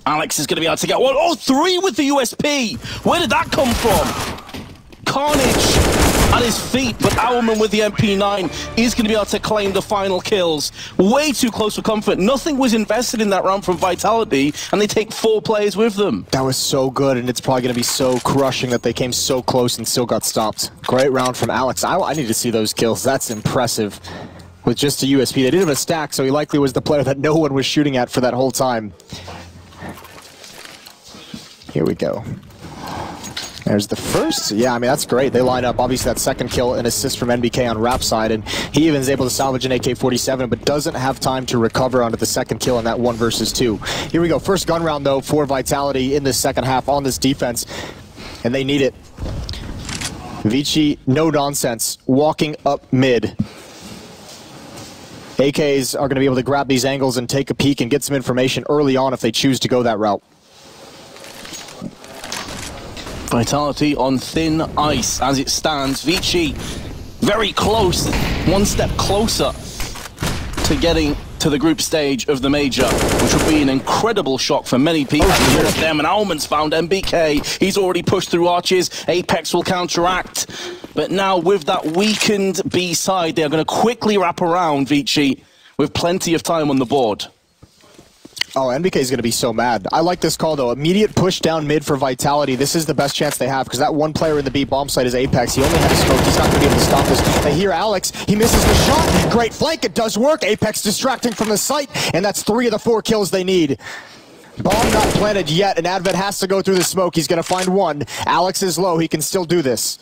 Alex is going to be able to get one. Oh, 3 with the USP! Where did that come from? Carnage at his feet, but Owlman with the MP9 is going to be able to claim the final kills. Way too close for comfort. Nothing was invested in that round from Vitality, and they take 4 players with them. That was so good, and it's probably going to be so crushing that they came so close and still got stopped. Great round from Alex. I need to see those kills. That's impressive. With just a USP. They did have a stack, so he likely was the player that no one was shooting at for that whole time. Here we go. There's the first. Yeah, I mean, that's great. They line up. Obviously, that second kill, an assist from NBK on Rap side, and he even is able to salvage an AK-47, but doesn't have time to recover onto the second kill in that 1 versus 2. Here we go. First gun round, though, for Vitality in this second half on this defense, and they need it. ViCi, no nonsense, walking up mid. AKs are going to be able to grab these angles and take a peek and get some information early on if they choose to go that route. Vitality on thin ice as it stands. ViCi very close, 1 step closer to getting to the group stage of the major, which would be an incredible shock for many people. Here's them, and Owlman's found MBK. He's already pushed through arches. Apex will counteract. But now with that weakened B side, they're going to quickly wrap around ViCi with plenty of time on the board. Oh, NBK is going to be so mad. I like this call, though. Immediate push down mid for Vitality. This is the best chance they have, because that one player in the B bomb site is Apex. He only has a smoke. He's not going to be able to stop this. They hear Alex. He misses the shot. Great flank. It does work. Apex distracting from the site, and that's 3 of the 4 kills they need. Bomb not planted yet, and Advent has to go through the smoke. He's going to find 1. Alex is low. He can still do this.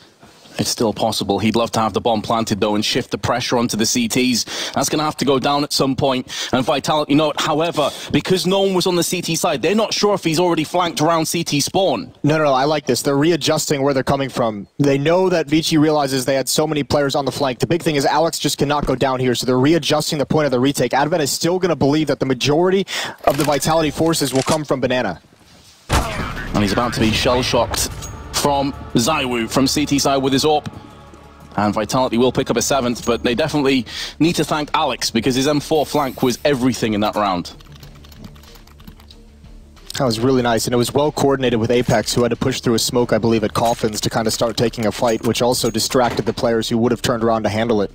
It's still possible. He'd love to have the bomb planted, though, and shift the pressure onto the CTs. That's going to have to go down at some point. And Vitality, you know, however, because no one was on the CT side, they're not sure if he's already flanked around CT spawn. No, I like this. They're readjusting where they're coming from. They know that ViCi realizes they had so many players on the flank. The big thing is Alex just cannot go down here, so they're readjusting the point of the retake. Advent is still going to believe that the majority of the Vitality forces will come from Banana. And he's about to be shell-shocked from Zaiwu from CT side with his AWP. And Vitality will pick up a 7th, but they definitely need to thank Alex, because his M4 flank was everything in that round. That was really nice, and it was well coordinated with Apex, who had to push through a smoke, I believe, at Coffins to kind of start taking a fight, which also distracted the players who would have turned around to handle it.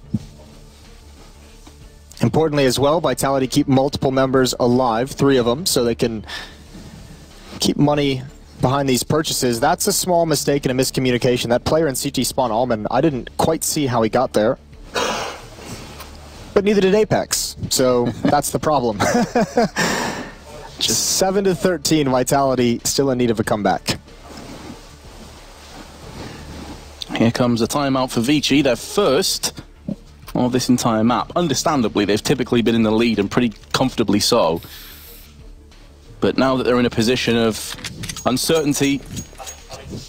Importantly as well, Vitality keep multiple members alive, 3 of them, so they can keep money behind these purchases. That's a small mistake and a miscommunication. That player in CT spawn, Allman, I didn't quite see how he got there. But neither did Apex, so that's the problem. Just 7-13, Vitality still in need of a comeback. Here comes a timeout for ViCi, their first of this entire map. Understandably, they've typically been in the lead, and pretty comfortably so. But now that they're in a position of uncertainty,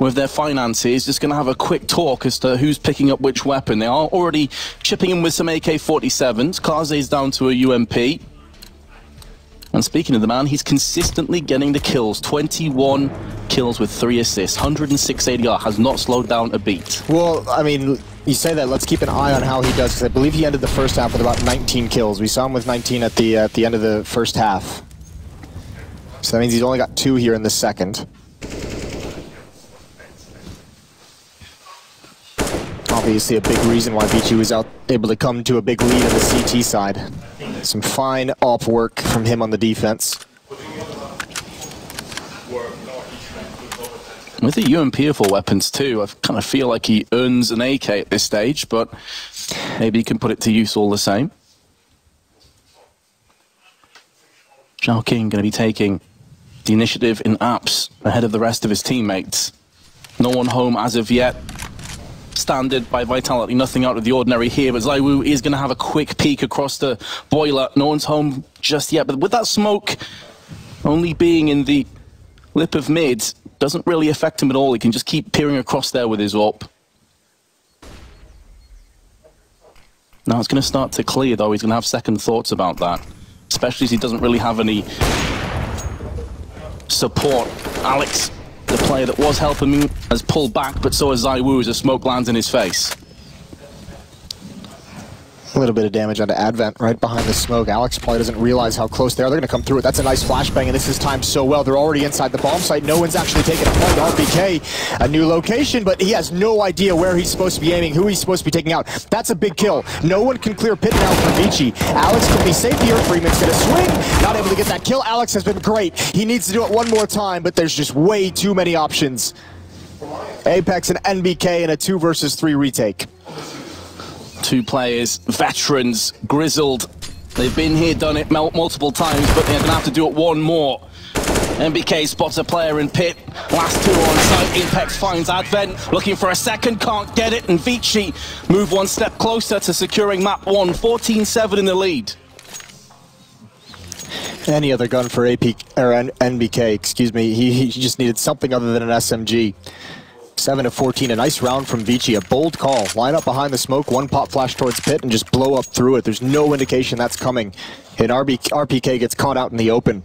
with their finances, just going to have a quick talk as to who's picking up which weapon. They are already chipping in with some AK-47s. Kaze's down to a UMP. And speaking of the man, he's consistently getting the kills. 21 kills with 3 assists. 106 ADR, has not slowed down a beat. Well, I mean, you say that, let's keep an eye on how he does, because I believe he ended the first half with about 19 kills. We saw him with 19 at the end of the first half. So that means he's only got 2 here in the second. Obviously a big reason why ViCi was able to come to a big lead on the CT side. Some fine op work from him on the defense. With the UMP for weapons too, I kind of feel like he earns an AK at this stage, but maybe he can put it to use all the same. Zhao King going to be taking the initiative in apps ahead of the rest of his teammates. No one home as of yet. Standard by Vitality, nothing out of the ordinary here, but ZywOo is going to have a quick peek across the boiler. No one's home just yet, but with that smoke only being in the lip of mid, doesn't really affect him at all. He can just keep peering across there with his AWP. Now it's going to start to clear, though. He's going to have second thoughts about that, especially as he doesn't really have any support. Alex, the player that was helping him, has pulled back, but so has ZywOo as the smoke lands in his face. A little bit of damage onto Advent right behind the smoke. Alex probably doesn't realize how close they are. They're going to come through it. That's a nice flashbang, and this is timed so well. They're already inside the bomb site. No one's actually taking a point. RPK, a new location, but he has no idea where he's supposed to be aiming, who he's supposed to be taking out. That's a big kill. No one can clear pit now for ViCi. Alex can be safe here. Freeman's going to swing. Not able to get that kill. Alex has been great. He needs to do it one more time, but there's just way too many options. Apex and NBK in a 2 versus 3 retake. 2 players, veterans, grizzled. They've been here, done it multiple times, but they're going to have to do it one more. NBK spots a player in pit. Last 2 on site. Apex finds Advent, looking for a second, can't get it, and ViCi move one step closer to securing map 1. 14-7 in the lead. Any other gun for NBK, excuse me. He just needed something other than an SMG. 7-14, a nice round from ViCi, a bold call. Line up behind the smoke, 1 pop flash towards pit, and just blow up through it. There's no indication that's coming. And RPK gets caught out in the open.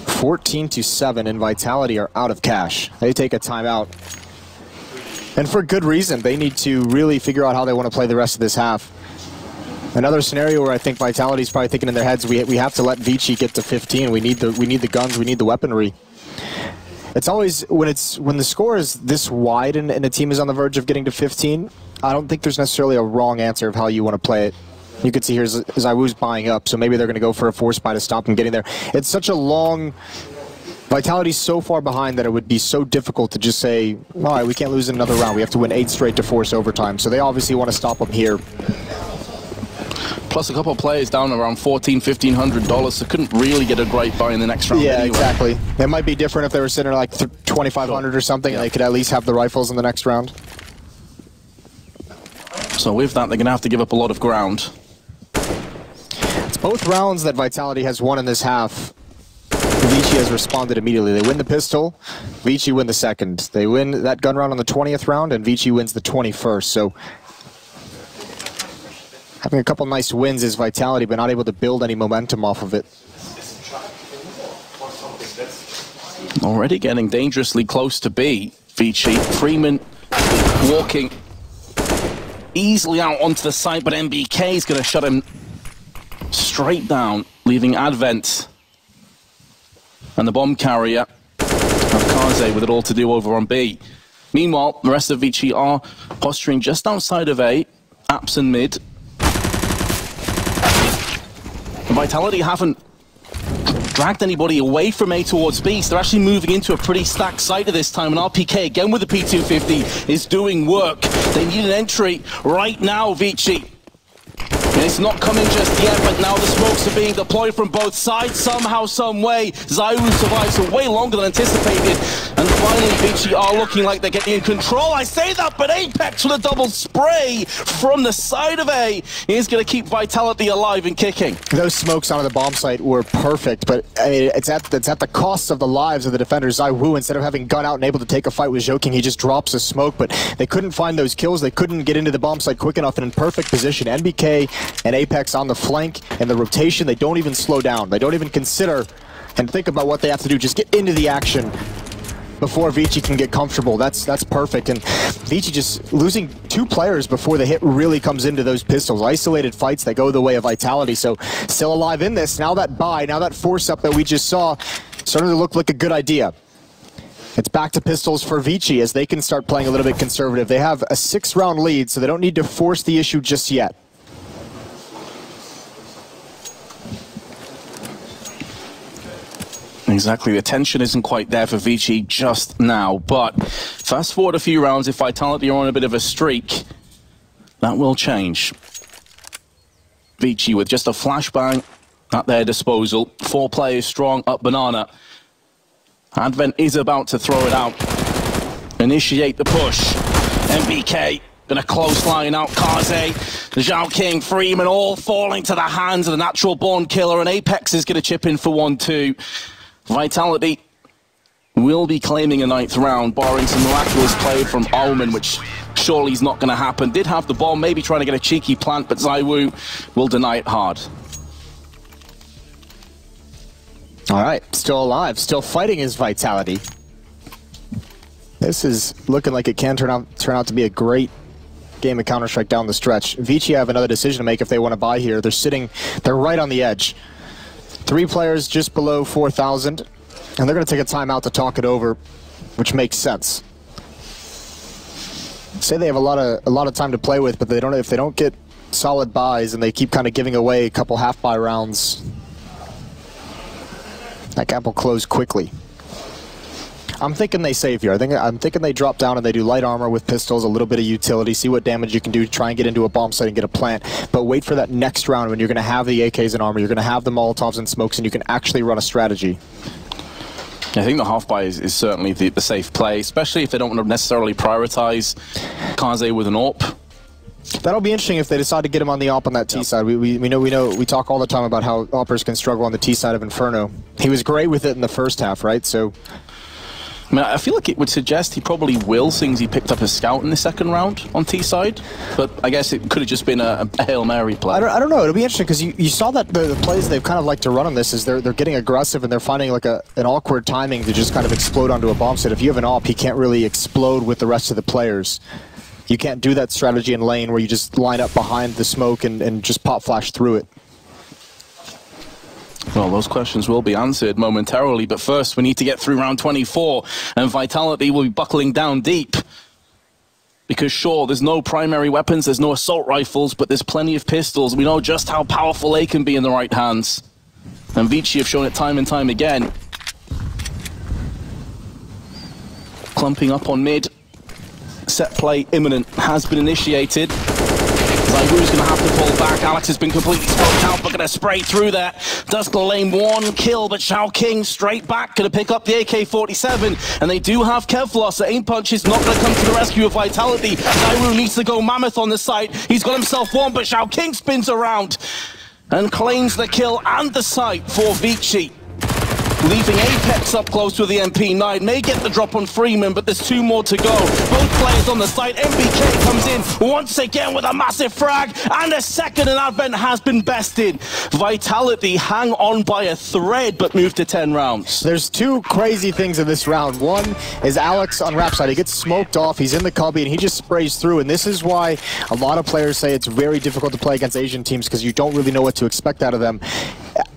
(14-7), and Vitality are out of cash. They take a timeout. And for good reason. They need to really figure out how they want to play the rest of this half. Another scenario where I think Vitality's probably thinking in their heads, we have to let ViCi get to 15. We need the guns, we need the weaponry. It's always when the score is this wide and a team is on the verge of getting to 15, I don't think there's necessarily a wrong answer of how you want to play it. You can see here ZywOo's buying up, so maybe they're going to go for a force buy to stop them getting there. It's such a long... Vitality's so far behind that it would be so difficult to just say, all right, we can't lose another round. We have to win 8 straight to force overtime. So they obviously want to stop them here. Plus a couple of players down around $1,500, so couldn't really get a great buy in the next round. Yeah, anyway. Exactly. It might be different if they were sitting at like 2,500 or something, and they could at least have the rifles in the next round. So with that, they're going to have to give up a lot of ground. It's both rounds that Vitality has won in this half. ViCi has responded immediately. They win the pistol, ViCi win the second. They win that gun round on the 20th round, and ViCi wins the 21st. So having a couple nice wins is Vitality, but not able to build any momentum off of it. Already getting dangerously close to B, ViCi. Freeman walking easily out onto the side, but NBK is going to shut him straight down, leaving Advent and the bomb carrier of Kaze with it all to do over on B. Meanwhile, the rest of ViCi are posturing just outside of A, apps and mid. Vitality haven't dragged anybody away from A towards B, so they're actually moving into a pretty stacked site at this time, and RPK, again with the P250, is doing work. They need an entry right now, ViCi. And it's not coming just yet, but now the smokes are being deployed from both sides. Somehow, some way, ZywOo survives for way longer than anticipated. And finally, ViCi are looking like they're getting in control. I say that, but Apex with a double spray from the side of A is going to keep Vitality alive and kicking. Those smokes onto the bomb site were perfect, but I mean, it's at the cost of the lives of the defenders. ZywOo, instead of having gone out and able to take a fight with Joking, he just drops a smoke, but they couldn't find those kills. They couldn't get into the bomb site quick enough and in perfect position. NBK and Apex on the flank and the rotation, they don't even slow down. They don't even consider and think about what they have to do. Just get into the action before ViCi can get comfortable. That's perfect. And ViCi just losing 2 players before the hit really comes into those pistols. Isolated fights that go the way of Vitality. So still alive in this. Now that buy, now that force up that we just saw, starting to look like a good idea. It's back to pistols for ViCi as they can start playing a little bit conservative. They have a 6-round lead, so they don't need to force the issue just yet. Exactly, the tension isn't quite there for ViCi just now, but fast forward a few rounds, if Vitality are on a bit of a streak, that will change. ViCi with just a flashbang at their disposal, 4 players strong up banana. Advent is about to throw it out, initiate the push. NBK gonna close line out Kaze, Zhao King, Freeman all falling to the hands of the natural born killer, and Apex is gonna chip in for 1-2. Vitality will be claiming a 9th round, barring some miraculous play from Omen, which surely is not going to happen. Did have the bomb, maybe trying to get a cheeky plant, but ZywOo will deny it hard. All right, still alive, still fighting his Vitality. This is looking like it can turn out to be a great game of Counter-Strike down the stretch. ViCi have another decision to make if they want to buy here. They're right on the edge. 3 players just below 4,000, and they're going to take a timeout to talk it over, which makes sense. Say they have a lot of time to play with, but if they don't get solid buys and they keep kind of giving away a couple half-buy rounds, that gap will close quickly. I'm thinking they save here. I'm thinking they drop down and they do light armor with pistols, a little bit of utility, see what damage you can do, try and get into a bomb site and get a plant. But wait for that next round when you're going to have the AKs and armor, you're going to have the Molotovs and smokes, and you can actually run a strategy. I think the half-buy is certainly the safe play, especially if they don't want to necessarily prioritize Kaze with an AWP. That'll be interesting if they decide to get him on the AWP on that T side. We talk all the time about how AWPers can struggle on the T side of Inferno. He was great with it in the first half, right? So I mean, I feel like it would suggest he probably will, seeing as he picked up a scout in the 2nd round on T side. But I guess it could have just been a Hail Mary play. I don't know. It'll be interesting because you saw that the plays they've kind of like to run on this is they're getting aggressive and they're finding like an awkward timing to just kind of explode onto a bomb set. If you have an AWP, he can't really explode with the rest of the players. You can't do that strategy in lane where you just line up behind the smoke and just pop flash through it. Well, those questions will be answered momentarily, but first we need to get through round 24, and Vitality will be buckling down deep. Because sure, there's no primary weapons, there's no assault rifles, but there's plenty of pistols. We know just how powerful they can be in the right hands. And ViCi have shown it time and time again. Clumping up on mid. Set play imminent, has been initiated. ZywOo's going to have to pull back. Alex has been completely smoked out, but going to spray through there. Does claim 1 kill, but Zhao King straight back, going to pick up the AK-47. And they do have Kevlar, so aim punch is not going to come to the rescue of Vitality. ZywOo needs to go mammoth on the site. He's got himself 1, but Zhao King spins around and claims the kill and the site for ViCi. Leaving Apex up close with the MP9. May get the drop on Freeman, but there's 2 more to go. Both players on the site. NBK comes in once again with a massive frag, and a second, and Advent has been bested. Vitality hang on by a thread, but move to 10 rounds. There's 2 crazy things in this round. One is Alex on rap side. He gets smoked off. He's in the cubby, and he just sprays through. And this is why a lot of players say it's very difficult to play against Asian teams, because you don't really know what to expect out of them.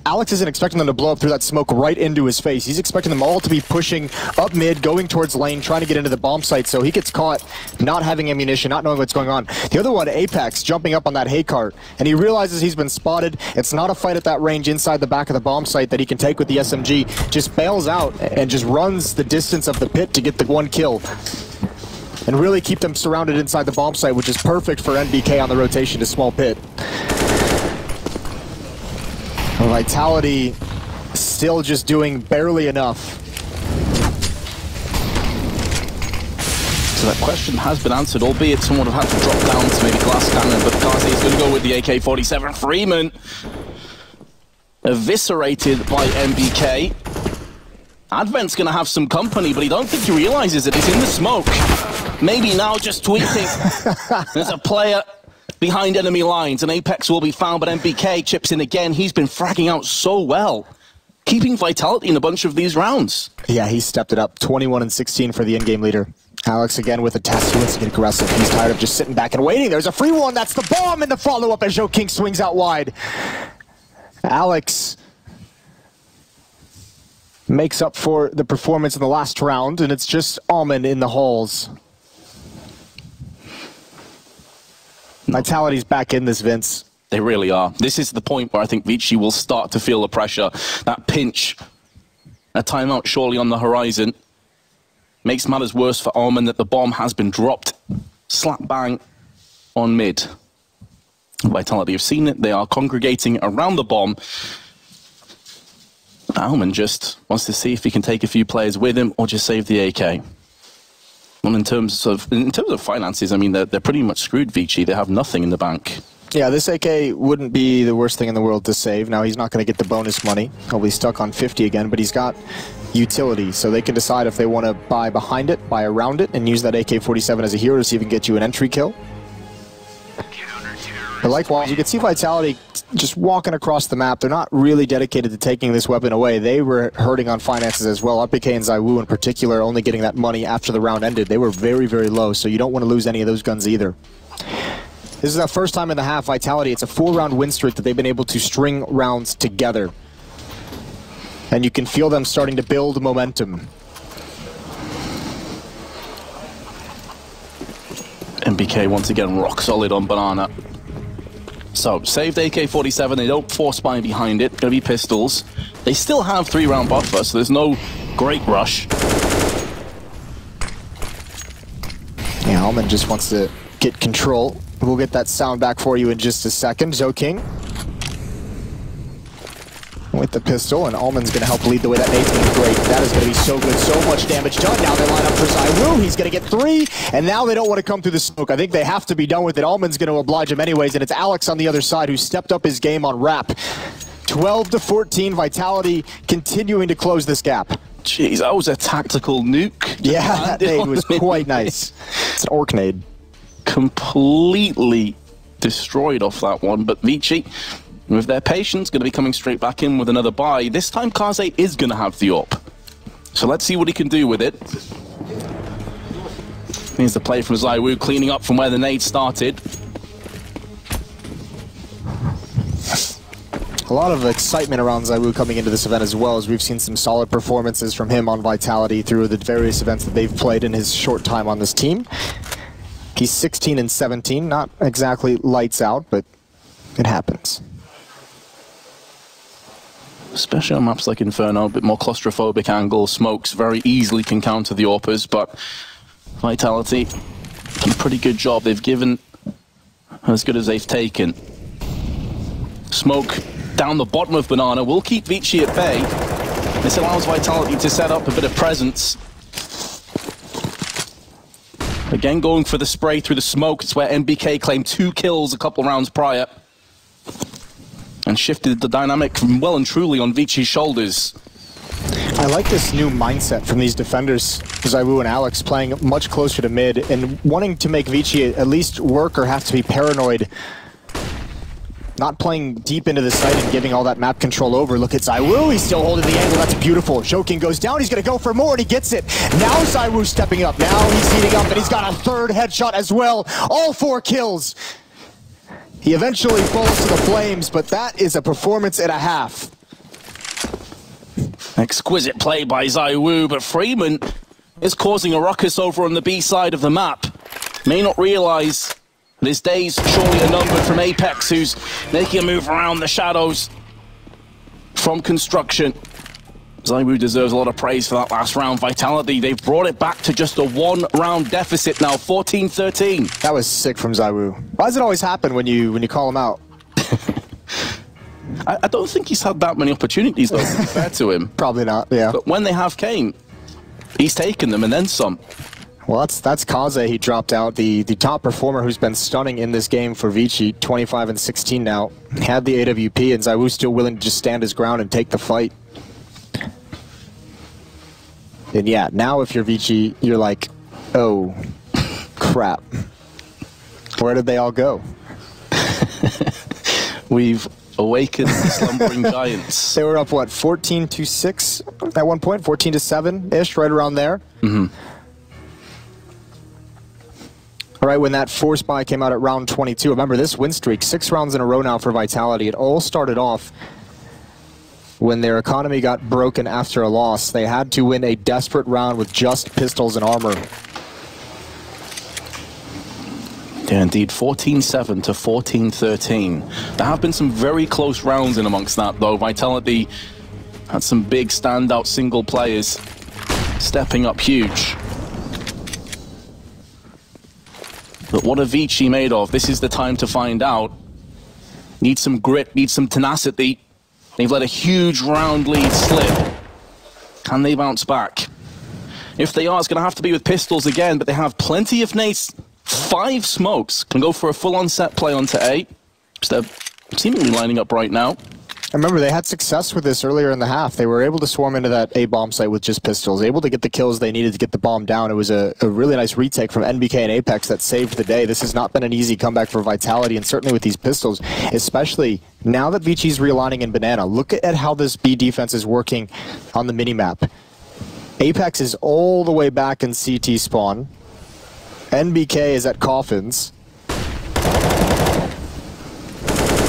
Alex isn't expecting them to blow up through that smoke right into his face. He's expecting them all to be pushing up mid, going towards lane, trying to get into the bomb site, so he gets caught not having ammunition, not knowing what's going on. The other one, Apex, jumping up on that hay cart, and he realizes he's been spotted. It's not a fight at that range inside the back of the bomb site that he can take with the SMG. Just bails out and just runs the distance of the pit to get the 1 kill. And really keep them surrounded inside the bomb site, which is perfect for NBK on the rotation to small pit. Vitality still just doing barely enough. So that question has been answered, albeit someone would have had to drop down to maybe glass cannon, but Kaze is going to go with the AK-47. Freeman eviscerated by MBK. Advent's going to have some company, but he don't think he realizes it. He's in the smoke. Maybe now just tweeting. There's a player behind enemy lines, and Apex will be found, but MBK chips in again. He's been fragging out so well, keeping Vitality in a bunch of these rounds. Yeah, he stepped it up. 21 and 16 for the in-game leader. Alex again with a test. He wants to get aggressive. He's tired of just sitting back and waiting. There's a free one. That's the bomb in the follow-up as King swings out wide. Alex makes up for the performance in the last round, and it's just Almond in the halls. Vitality's back in this, Vince. They really are. This is the point where I think ViCi will start to feel the pressure. That pinch, a timeout surely on the horizon. Makes matters worse for Almond that the bomb has been dropped slap bang on mid. Vitality have seen it. They are congregating around the bomb. Almond just wants to see if he can take a few players with him or just save the AK. Well, in terms of finances, I mean, they're pretty much screwed, ViCi. They have nothing in the bank. Yeah, this AK wouldn't be the worst thing in the world to save. Now, he's not going to get the bonus money. He'll be stuck on 50 again, but he's got utility, so they can decide if they want to buy behind it, buy around it, and use that AK-47 as a hero to see if it can get you an entry kill. But likewise, you can see Vitality just walking across the map. They're not really dedicated to taking this weapon away. They were hurting on finances as well. RPK and ZywOo in particular only getting that money after the round ended. They were very, very low, so you don't want to lose any of those guns either. This is the first time in the half, Vitality, it's a 4-round win streak that they've been able to string rounds together. And you can feel them starting to build momentum. MBK once again rock solid on Banana. So, saved AK-47, they don't force buy behind it, gonna be pistols. They still have 3-round buffer, so there's no great rush. Yeah, Almond just wants to get control. We'll get that sound back for you in just a second. King with the pistol, and Almond's going to help lead the way. That nade's going to be great. That is going to be so good. So much damage done. Now they line up for ZywOo. He's going to get 3, and now they don't want to come through the smoke. I think they have to be done with it. Almond's going to oblige him anyways, and it's Alex on the other side who stepped up his game on Rap. 12 to 14, Vitality continuing to close this gap. Jeez, that was a tactical nuke. Yeah, that nade was quite nice. It's an orc nade. Completely destroyed off that one, but ViCi, with their patience, going to be coming straight back in with another buy. This time Kaze is going to have the AWP. So let's see what he can do with it. Here's the play from ZywOo, cleaning up from where the nade started. A lot of excitement around ZywOo coming into this event as well, as we've seen some solid performances from him on Vitality through the various events that they've played in his short time on this team. He's 16 and 17, not exactly lights out, but it happens. Especially on maps like Inferno, a bit more claustrophobic angle, smokes very easily can counter the AWPers, but Vitality done a pretty good job. They've given as good as they've taken. Smoke down the bottom of Banana will keep ViCi at bay. This allows Vitality to set up a bit of presence. Again, going for the spray through the smoke. It's where MBK claimed 2 kills a couple rounds prior. And shifted the dynamic well and truly on ViCi's shoulders. I like this new mindset from these defenders, ZywOo and Alex, playing much closer to mid and wanting to make ViCi at least work or have to be paranoid. Not playing deep into the site and giving all that map control over. Look at ZywOo, he's still holding the angle, that's beautiful. King goes down, he's gonna go for more and he gets it. Now ZywOo stepping up, now he's heating up and he's got a 3rd headshot as well. All 4 kills. He eventually falls to the flames, but that is a performance and a half. Exquisite play by ZywOo, but Freeman is causing a ruckus over on the B side of the map. May not realize that his days surely are numbered from Apex, who's making a move around the shadows from construction. ZywOo deserves a lot of praise for that last round. Vitality, they've brought it back to just a 1-round deficit now, 14-13. That was sick from ZywOo. Why does it always happen when you call him out? I don't think he's had that many opportunities, though, to be fair to him. Probably not, yeah. But when they have came, he's taken them and then some. Well, that's Kaze. He dropped out, the top performer who's been stunning in this game for ViCi, 25 and 16 now. Had the AWP, and ZywOo still willing to just stand his ground and take the fight. And yeah, now if you're ViCi, you're like, oh, crap. Where did they all go? We've awakened the slumbering giants. They were up, what, 14-6 at one point? 14-7-ish, right around there? Mm-hmm. All right, when that force buy came out at round 22, remember this win streak, 6 rounds in a row now for Vitality. It all started off when their economy got broken after a loss. They had to win a desperate round with just pistols and armor. Yeah, indeed, 14-7 to 14-13. There have been some very close rounds in amongst that, though. Vitality had some big standout single players stepping up huge. But what are ViCi made of? This is the time to find out. Need some grit, need some tenacity. They've let a huge round lead slip. Can they bounce back? If they are, it's going to have to be with pistols again, but they have plenty of nades. 5 smokes. Can go for a full-on set play onto A. They're seemingly lining up right now. I remember they had success with this earlier in the half. They were able to swarm into that A bomb site with just pistols, able to get the kills they needed to get the bomb down. It was a really nice retake from NBK and Apex that saved the day. This has not been an easy comeback for Vitality, and certainly with these pistols, especially now that ViCi's realigning in Banana. Look at how this B defense is working on the minimap. Apex is all the way back in CT spawn. NBK is at Coffins.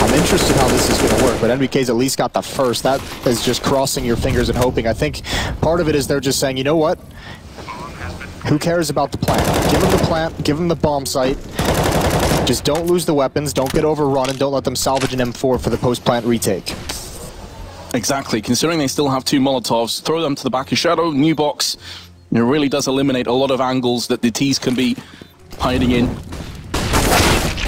I'm interested how this is going to work, but NBK's at least got the first. That is just crossing your fingers and hoping. I think part of it is they're just saying, you know what? Who cares about the plant? Give them the plant, give them the bomb site. Just don't lose the weapons, don't get overrun, and don't let them salvage an M4 for the post-plant retake. Exactly. Considering they still have 2 Molotovs, throw them to the back of Shadow, new box. It really does eliminate a lot of angles that the T's can be hiding in.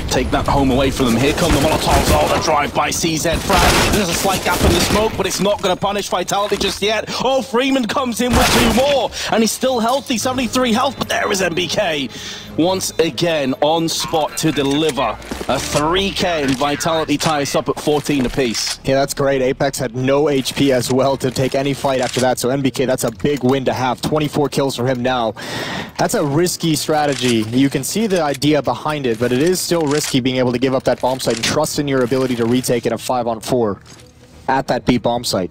Take that home away from them. Here come the Molotovs. Oh, the drive by CZ Frag. There's a slight gap in the smoke, but it's not going to punish Vitality just yet. Oh, Freeman comes in with 2 more, and he's still healthy, 73 health, but there is MBK. Once again, on spot to deliver a 3K, and Vitality ties up at 14 apiece. Yeah, that's great. Apex had no HP as well to take any fight after that, so NBK, that's a big win to have. 24 kills for him now. That's a risky strategy. You can see the idea behind it, but it is still risky being able to give up that bomb site and trust in your ability to retake it a 5-on-4 at that B bomb site.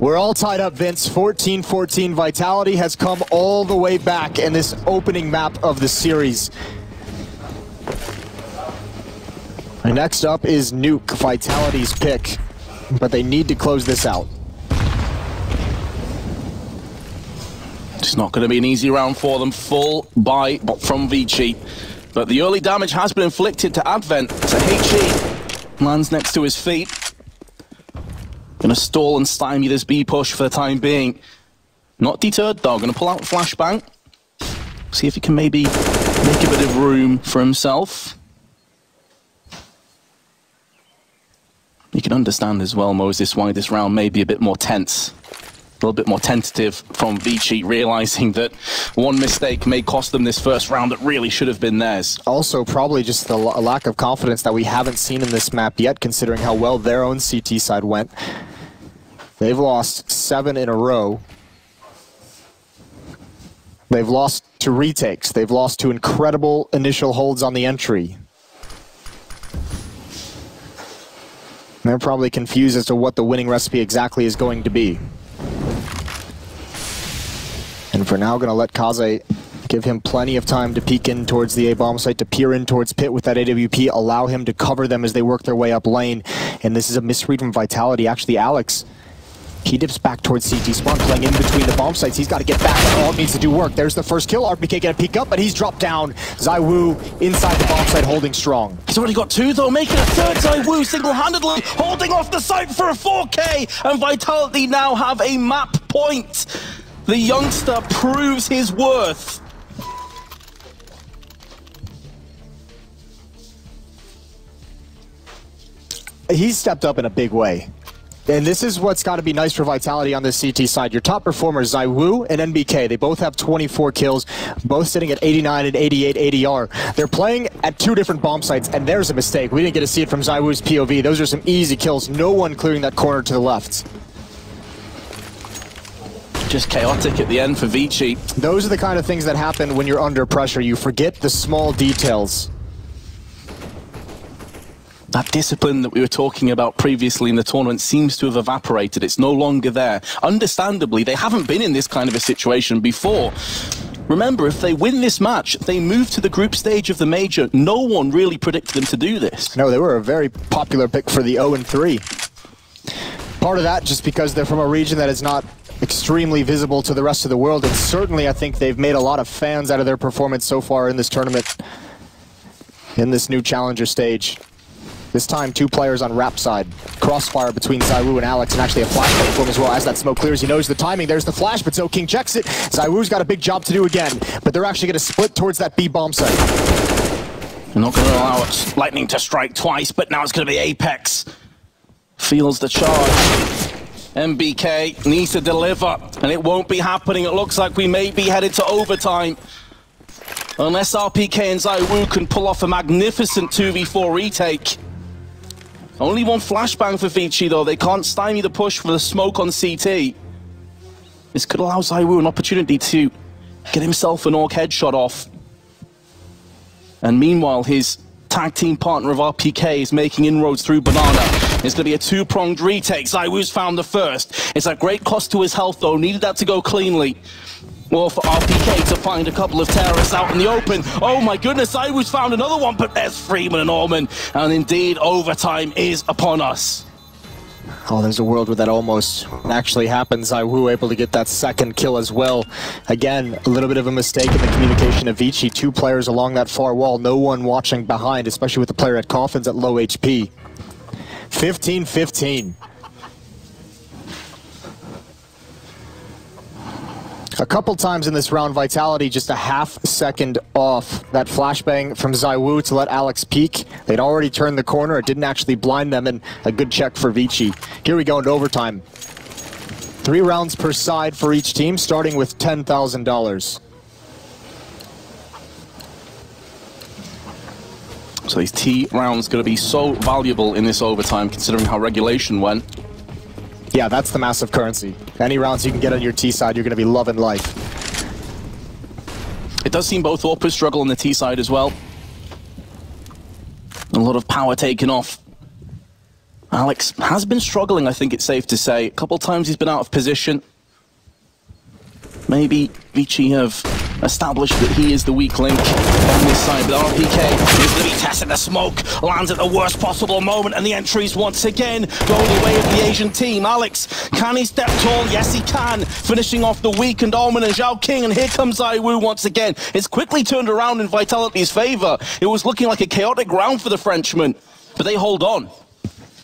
We're all tied up, Vince. 14-14. Vitality has come all the way back in this opening map of the series. And next up is Nuke, Vitality's pick. But they need to close this out. It's not going to be an easy round for them. Full buy from ViCi. But the early damage has been inflicted to Advent. So HE lands next to his feet. Gonna stall and stymie this B push for the time being. Not deterred though, gonna pull out Flashbang. See if he can maybe make a bit of room for himself. You can understand as well, Moses, why this round may be a bit more tense. A little bit more tentative from ViCi, realizing that one mistake may cost them this first round that really should have been theirs. Also, probably just the lack of confidence that we haven't seen in this map yet, considering how well their own CT side went. They've lost 7 in a row. They've lost to retakes. They've lost to incredible initial holds on the entry. They're probably confused as to what the winning recipe exactly is going to be. And for now, going to let Kaze give him plenty of time to peek in towards the A-bomb site, to peer in towards Pit with that AWP, allow him to cover them as they work their way up lane. And this is a misread from Vitality. Actually, Alex, he dips back towards CT spawn, playing in between the bomb sites. He's got to get back. All needs to do work. There's the first kill. RPK gonna peek up, but he's dropped down. ZywOo inside the bomb site, holding strong. He's already got 2 though, making a third. ZywOo single-handedly holding off the site for a 4K, and Vitality now have a map point. The youngster proves his worth. he's stepped up in a big way. And this is what's got to be nice for Vitality on the CT side. Your top performers, ZywOo and NBK, they both have 24 kills, both sitting at 89 and 88 ADR. They're playing at two different bomb sites, and there's a mistake. We didn't get to see it from ZywOo's POV. Those are some easy kills. No one clearing that corner to the left. Just chaotic at the end for ViCi. Those are the kind of things that happen when you're under pressure. You forget the small details. That discipline that we were talking about previously in the tournament seems to have evaporated. It's no longer there. Understandably, they haven't been in this kind of a situation before. Remember, if they win this match, they move to the group stage of the major. No one really predicted them to do this. No, they were a very popular pick for the 0-3. Part of that just because they're from a region that is not extremely visible to the rest of the world, and certainly I think they've made a lot of fans out of their performance so far in this tournament, in this new challenger stage. This time, two players on Rap side. Crossfire between ZywOo and Alex, and actually a flashbang for him as well. As that smoke clears, he knows the timing. There's the flash, but ZoKing checks it. ZywOo's got a big job to do again, but they're actually going to split towards that B bomb site. They're not going to allow Lightning to strike twice, but now it's going to be Apex. Feels the charge. MBK needs to deliver, and it won't be happening. It looks like we may be headed to overtime. Unless RPK and ZywOo can pull off a magnificent 2v4 retake. Only one flashbang for ViCi though. They can't stymie the push for the smoke on CT. This could allow ZywOo an opportunity to get himself an orc headshot off. And meanwhile, his tag team partner of RPK is making inroads through Banana. It's going to be a two-pronged retake. ZywOo's found the first. It's a great cost to his health though. Needed that to go cleanly. Well, for RPK to find a couple of terrorists out in the open. Oh my goodness, ZywOo's found another one, but there's Freeman and Orman. And indeed, overtime is upon us. Oh, there's a world where that almost actually happens. ZywOo able to get that second kill as well. Again, a little bit of a mistake in the communication of ViCi. Two players along that far wall, no one watching behind, especially with the player at Coffins at low HP. 15-15. A couple times in this round, Vitality just a half second off that flashbang from ZywOo to let Alex peek. They'd already turned the corner. It didn't actually blind them, and a good check for ViCi. Here we go into overtime. 3 rounds per side for each team, starting with $10,000. So these T rounds going to be so valuable in this overtime, considering how regulation went. Yeah, that's the massive currency. Any rounds you can get on your T side, you're going to be loving life. It does seem both Orpas struggle on the T side as well. A lot of power taken off. Alex has been struggling, I think it's safe to say. A couple times he's been out of position. Maybe ViCi have established that he is the weak link on this side, but RPK is going to be testing the smoke, lands at the worst possible moment, and the entries once again go the way of the Asian team. Alex, can he step tall? Yes, he can. Finishing off the weakened Orman and ZoKing, and here comes ZywOo once again. It's quickly turned around in Vitality's favor. It was looking like a chaotic round for the Frenchman, but they hold on.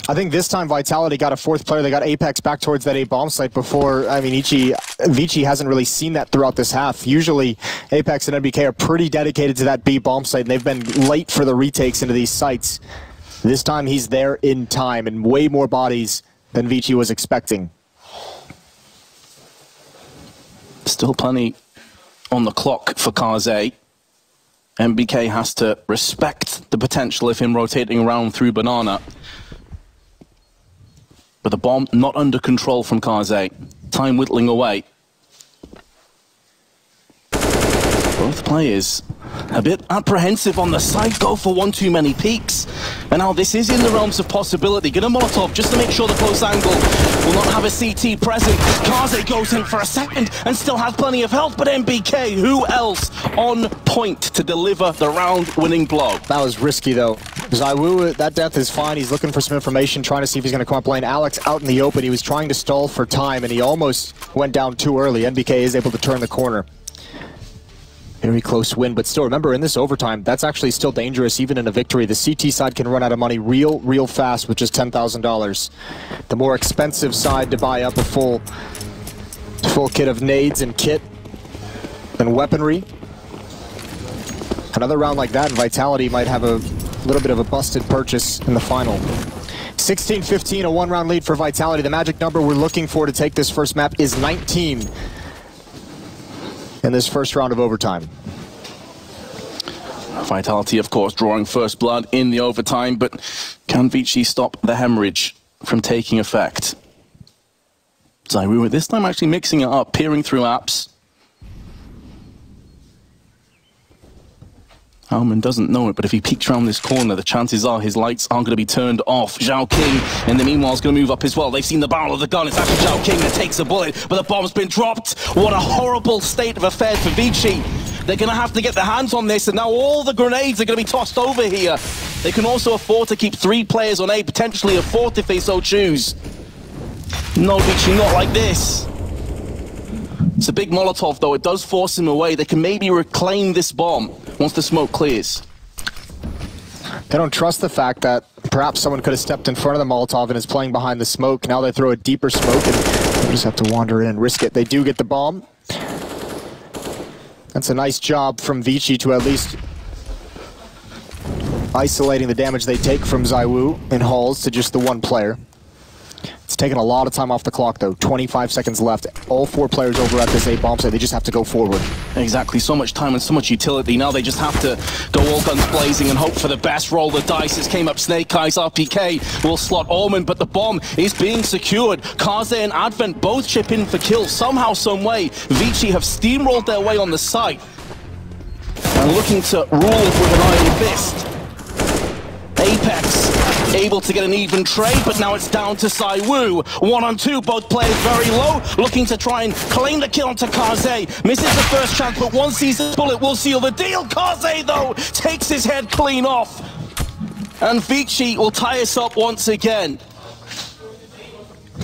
I think this time Vitality got a fourth player. They got Apex back towards that A bomb site before. I mean, ViCi hasn't really seen that throughout this half. Usually, Apex and NBK are pretty dedicated to that B bomb site, and they've been late for the retakes into these sites. This time, he's there in time, and way more bodies than ViCi was expecting. Still plenty on the clock for Kaze. NBK has to respect the potential of him rotating around through Banana. But the bomb not under control from Kaze. Time whittling away. Both players a bit apprehensive on the side, go for one too many peaks. And now this is in the realms of possibility. Get a Molotov just to make sure the close angle will not have a CT present. Kaze goes in for a second and still has plenty of health, but NBK, who else on point to deliver the round-winning blow? That was risky though. ZywOo, that death is fine. He's looking for some information, trying to see if he's going to come up lane. Alex out in the open. He was trying to stall for time, and he almost went down too early. NBK is able to turn the corner. Very close win, but still, remember, in this overtime, that's actually still dangerous, even in a victory. The CT side can run out of money real fast with just $10,000. The more expensive side to buy up a full kit of nades and kit and weaponry. Another round like that, and Vitality might have a little bit of a busted purchase in the final. 16-15, a one-round lead for Vitality. The magic number we're looking for to take this first map is 19 in this first round of overtime. Vitality, of course, drawing first blood in the overtime, but can ViCi stop the hemorrhage from taking effect? ZywOo this time actually mixing it up, peering through apps. Alman doesn't know it, but if he peeks around this corner, the chances are his lights aren't going to be turned off. Zhao King, in the meanwhile, is going to move up as well. They've seen the barrel of the gun. It's actually Zhao King that takes a bullet, but the bomb's been dropped. What a horrible state of affairs for ViCi. They're going to have to get their hands on this, and now all the grenades are going to be tossed over here. They can also afford to keep 3 players on A, potentially a 4th if they so choose. No, ViCi, not like this. It's a big Molotov, though. It does force him away. They can maybe reclaim this bomb once the smoke clears. They don't trust the fact that perhaps someone could have stepped in front of the Molotov and is playing behind the smoke. Now they throw a deeper smoke and they just have to wander in and risk it. They do get the bomb. That's a nice job from ViCi to at least isolating the damage they take from ZywOo in halls to just the one player. It's taken a lot of time off the clock, though. 25 seconds left. All 4 players over at this A bomb site. They just have to go forward. Exactly. So much time and so much utility. Now they just have to go all guns blazing and hope for the best. Roll the dice. It came up Snake Eyes. RPK will slot Orman, but the bomb is being secured. Kaze and Advent both chip in for kills. Somehow, some way, ViCi have steamrolled their way on the site and looking to rule it with an iron fist. Apex able to get an even trade, but now it's down to ZywOo. 1-on-2, both players very low, looking to try and claim the kill onto Kaze. Misses the first chance, but one season's bullet will seal the deal. Kaze, though, takes his head clean off. And ViCi will tie us up once again.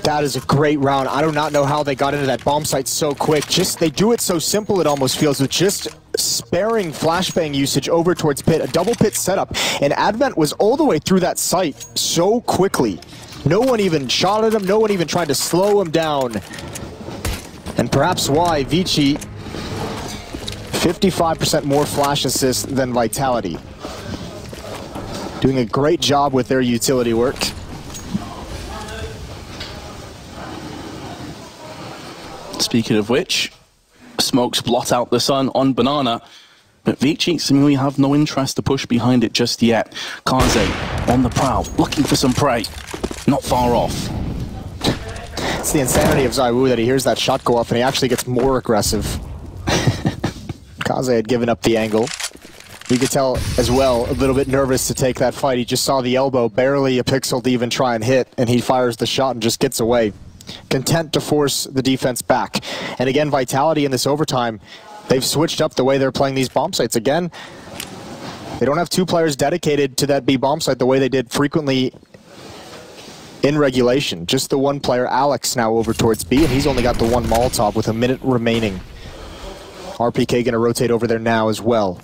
That is a great round. I do not know how they got into that bomb site so quick. Just, they do it so simple, it almost feels, with just sparing flashbang usage over towards pit, a double pit setup, and Advent was all the way through that site so quickly. No one even shot at him, no one even tried to slow him down. And perhaps why ViCi 55% more flash assists than Vitality. Doing a great job with their utility work. Speaking of which, smokes blot out the sun on Banana, but ViCi seemingly have no interest to push behind it just yet. Kaze on the prowl, looking for some prey, not far off. It's the insanity of ZywOo that he hears that shot go off and he actually gets more aggressive. Kaze had given up the angle. You could tell as well, a little bit nervous to take that fight. He just saw the elbow, barely a pixel to even try and hit, and he fires the shot and just gets away. Content to force the defense back. And again, Vitality in this overtime, they've switched up the way they're playing these bomb sites. Again, they don't have 2 players dedicated to that B bomb site the way they did frequently in regulation. Just the 1 player, Alex, now over towards B, and he's only got the 1 Molotov with a minute remaining. RPK gonna rotate over there now as well.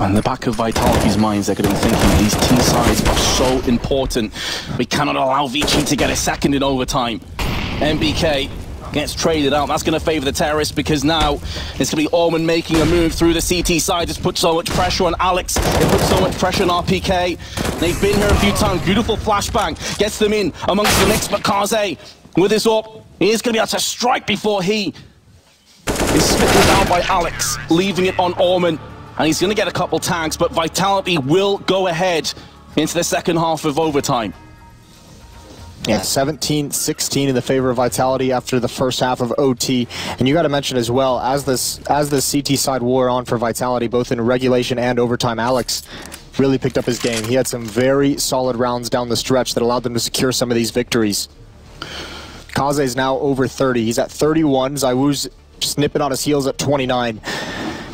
In the back of Vitality's minds, they're going to be thinking these T-sides are so important. We cannot allow ViCi to get a second in overtime. MBK gets traded out. That's going to favor the terrorists because now it's going to be Orman making a move through the CT side. It's put so much pressure on Alex. It puts so much pressure on RPK. They've been here a few times. Beautiful flashbang. Gets them in amongst the Knicks, but Kaze with his AWP, he is going to be able to strike before he is smitten down by Alex, leaving it on Orman. And he's going to get a couple tags, but Vitality will go ahead into the second half of overtime. Yeah, 17-16 in the favor of Vitality after the first half of OT. And you got to mention as well, as this CT side wore on for Vitality, both in regulation and overtime, Alex really picked up his game. He had some very solid rounds down the stretch that allowed them to secure some of these victories. Kaze is now over 30. He's at 31. ZywOo's just nipping on his heels at 29.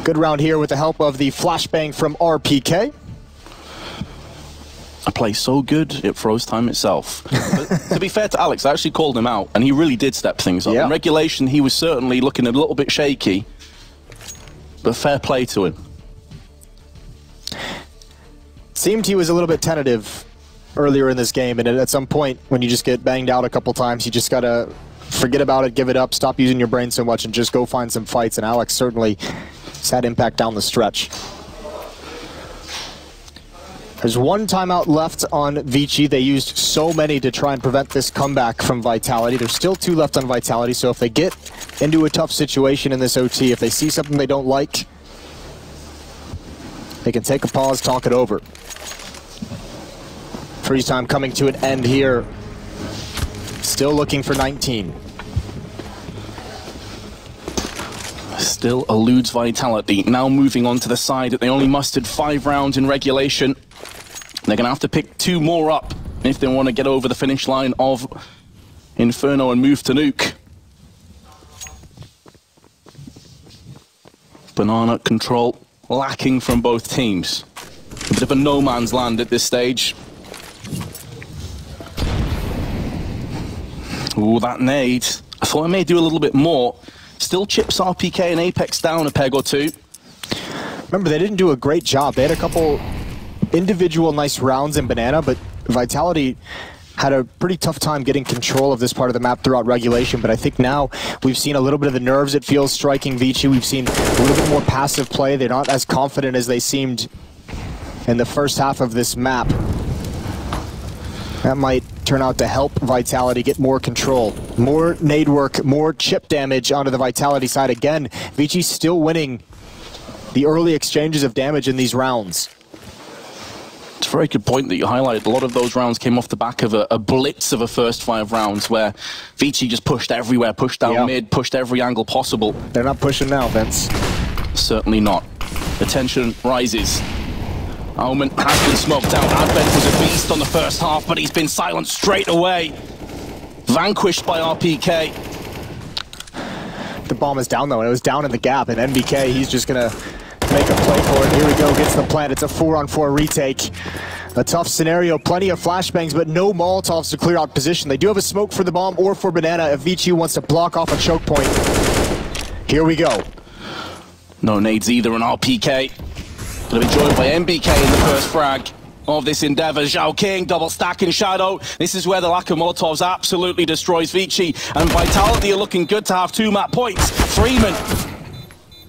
Good round here with the help of the flashbang from RPK. A play so good, it froze time itself. But to be fair to Alex, I actually called him out, and he really did step things up. Yeah. In regulation, he was certainly looking a little bit shaky, but fair play to him. Seemed he was a little bit tentative earlier in this game, and at some point, when you just get banged out a couple times, you just gotta forget about it, give it up, stop using your brain so much, and just go find some fights, and Alex certainly has had impact down the stretch. There's one timeout left on ViCi. They used so many to try and prevent this comeback from Vitality. There's still 2 left on Vitality, so if they get into a tough situation in this OT, if they see something they don't like, they can take a pause, talk it over. Freeze time coming to an end here. Still looking for 19. Still eludes Vitality. Now moving on to the side that they only mustered 5 rounds in regulation. They're going to have to pick 2 more up if they want to get over the finish line of Inferno and move to nuke. Banana control lacking from both teams. A bit of a no man's land at this stage. Ooh, that nade. I thought I may do a little bit more. Still chips RPK and Apex down a peg or 2. Remember, they didn't do a great job. They had a couple individual nice rounds in Banana, but Vitality had a pretty tough time getting control of this part of the map throughout regulation. But I think now we've seen a little bit of the nerves, it feels, striking ViCi. We've seen a little bit more passive play. They're not as confident as they seemed in the first half of this map. That might turn out to help Vitality get more control. More nade work, more chip damage onto the Vitality side. Again, ViCi still winning the early exchanges of damage in these rounds. It's a very good point that you highlighted. A lot of those rounds came off the back of a blitz of a first 5 rounds where ViCi just pushed everywhere, pushed down mid, pushed every angle possible. They're not pushing now, Vince. Certainly not. The tension rises. Omen has been smoked out. Advent was a beast on the first half, but he's been silenced straight away. Vanquished by RPK. The bomb is down though, and it was down in the gap, and NBK, he's just gonna make a play for it. Here we go, gets the plant. It's a 4-on-4 retake. A tough scenario, plenty of flashbangs, but no Molotovs to clear out position. They do have a smoke for the bomb or for Banana if ViCi wants to block off a choke point. Here we go. No nades either on RPK. Gonna be joined by MBK in the first frag of this endeavor. Zhao King double stack in shadow. This is where the lack of Molotovs absolutely destroys ViCi, and Vitality are looking good to have 2 map points. Freeman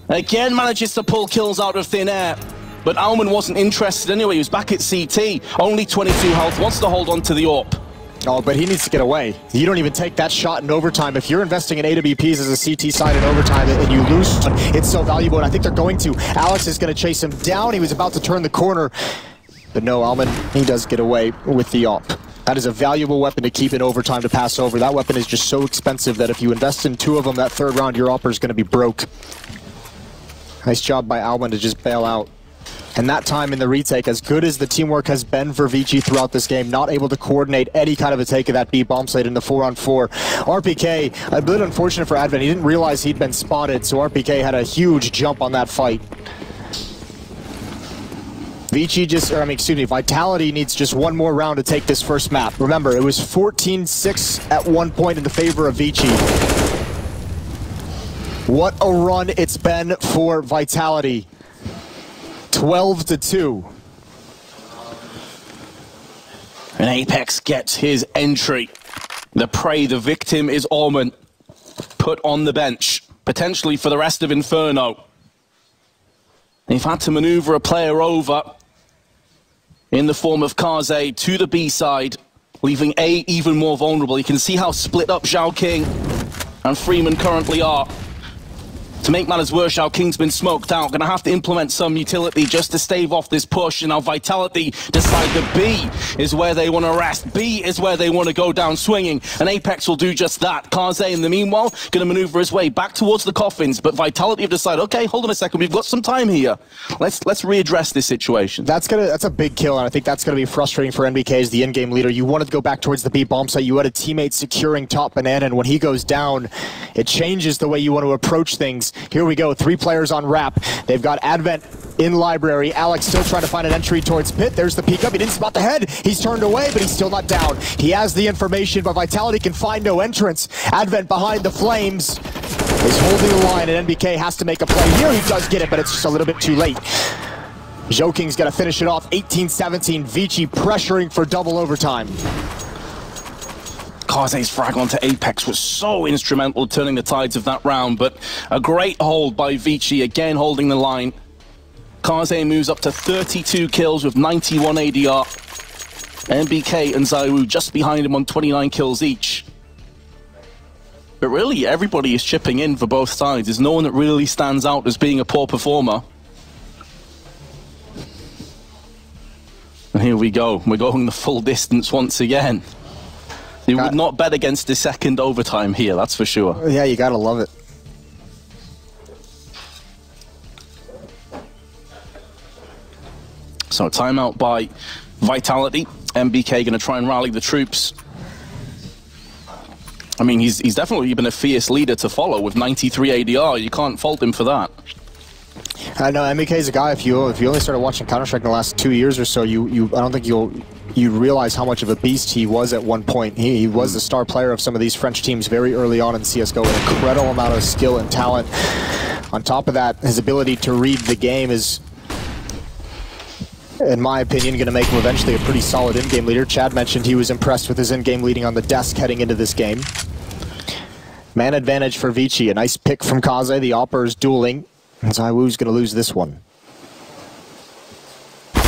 again manages to pull kills out of thin air, but Alman wasn't interested anyway. He was back at CT, only 22 health, wants to hold on to the AWP. Oh, but he needs to get away. You don't even take that shot in overtime. If you're investing in AWPs as a CT side in overtime and you lose, it's so valuable, and I think they're going to. Alex is going to chase him down. He was about to turn the corner, but no, Alman, he does get away with the AWP. That is a valuable weapon to keep in overtime to pass over. That weapon is just so expensive that if you invest in 2 of them, that 3rd round, your AWPer is going to be broke. Nice job by Alman to just bail out. And that time in the retake, as good as the teamwork has been for ViCi throughout this game, not able to coordinate any kind of a take of that B bomb site in the 4-on-4. RPK, a bit unfortunate for Advent. He didn't realize he'd been spotted, so RPK had a huge jump on that fight. Vitality needs just 1 more round to take this first map. Remember, it was 14-6 at one point in the favor of ViCi. What a run it's been for Vitality. 12-2. And Apex gets his entry. The prey, the victim is Orman. Put on the bench, potentially for the rest of Inferno. They've had to maneuver a player over in the form of Kaze to the B side, leaving A even more vulnerable. You can see how split up Zhao King and Freeman currently are. To make matters worse, Zhao King's been smoked out. Gonna have to implement some utility just to stave off this push. And now Vitality decide that B is where they want to rest. B is where they want to go down swinging. And Apex will do just that. Kaze, in the meanwhile, gonna maneuver his way back towards the coffins. But Vitality have decided, okay, hold on a second, we've got some time here. Let's readdress this situation. That's a big kill, and I think that's gonna be frustrating for NBK as the in-game leader. You wanted to go back towards the B bomb site. You had a teammate securing top Banana, and when he goes down, it changes the way you want to approach things. Here we go, 3 players on wrap. They've got Advent in library. Alex still trying to find an entry towards pit. There's the peek up. He didn't spot the head. He's turned away, but he's still not down. He has the information, but Vitality can find no entrance. Advent behind the flames is holding the line, and NBK has to make a play here. He does get it, but it's just a little bit too late. Joking's gonna finish it off. 18-17. ViCi pressuring for double overtime. Kaze's frag onto Apex was so instrumental turning the tides of that round, but a great hold by ViCi, again holding the line. Kaze moves up to 32 kills with 91 ADR. MBK and Zaiwu just behind him on 29 kills each. But really, everybody is chipping in for both sides. There's no one that really stands out as being a poor performer. And here we go. We're going the full distance once again. You would not bet against the second overtime here, that's for sure. Yeah, you gotta love it. So timeout by Vitality. MBK going to try and rally the troops. I mean, he's definitely been a fierce leader to follow with 93 ADR. You can't fault him for that. I know MBK is a guy. If you only started watching Counter-Strike in the last 2 years or so, I don't think you realize how much of a beast he was at one point. He was the star player of some of these French teams very early on in CS:GO. An incredible amount of skill and talent. On top of that, his ability to read the game is, in my opinion, going to make him eventually a pretty solid in-game leader. Chad mentioned he was impressed with his in-game leading on the desk heading into this game. Man advantage for ViCi. A nice pick from Kaze. The Opper is dueling. And Zaiwu's going to lose this one. Gives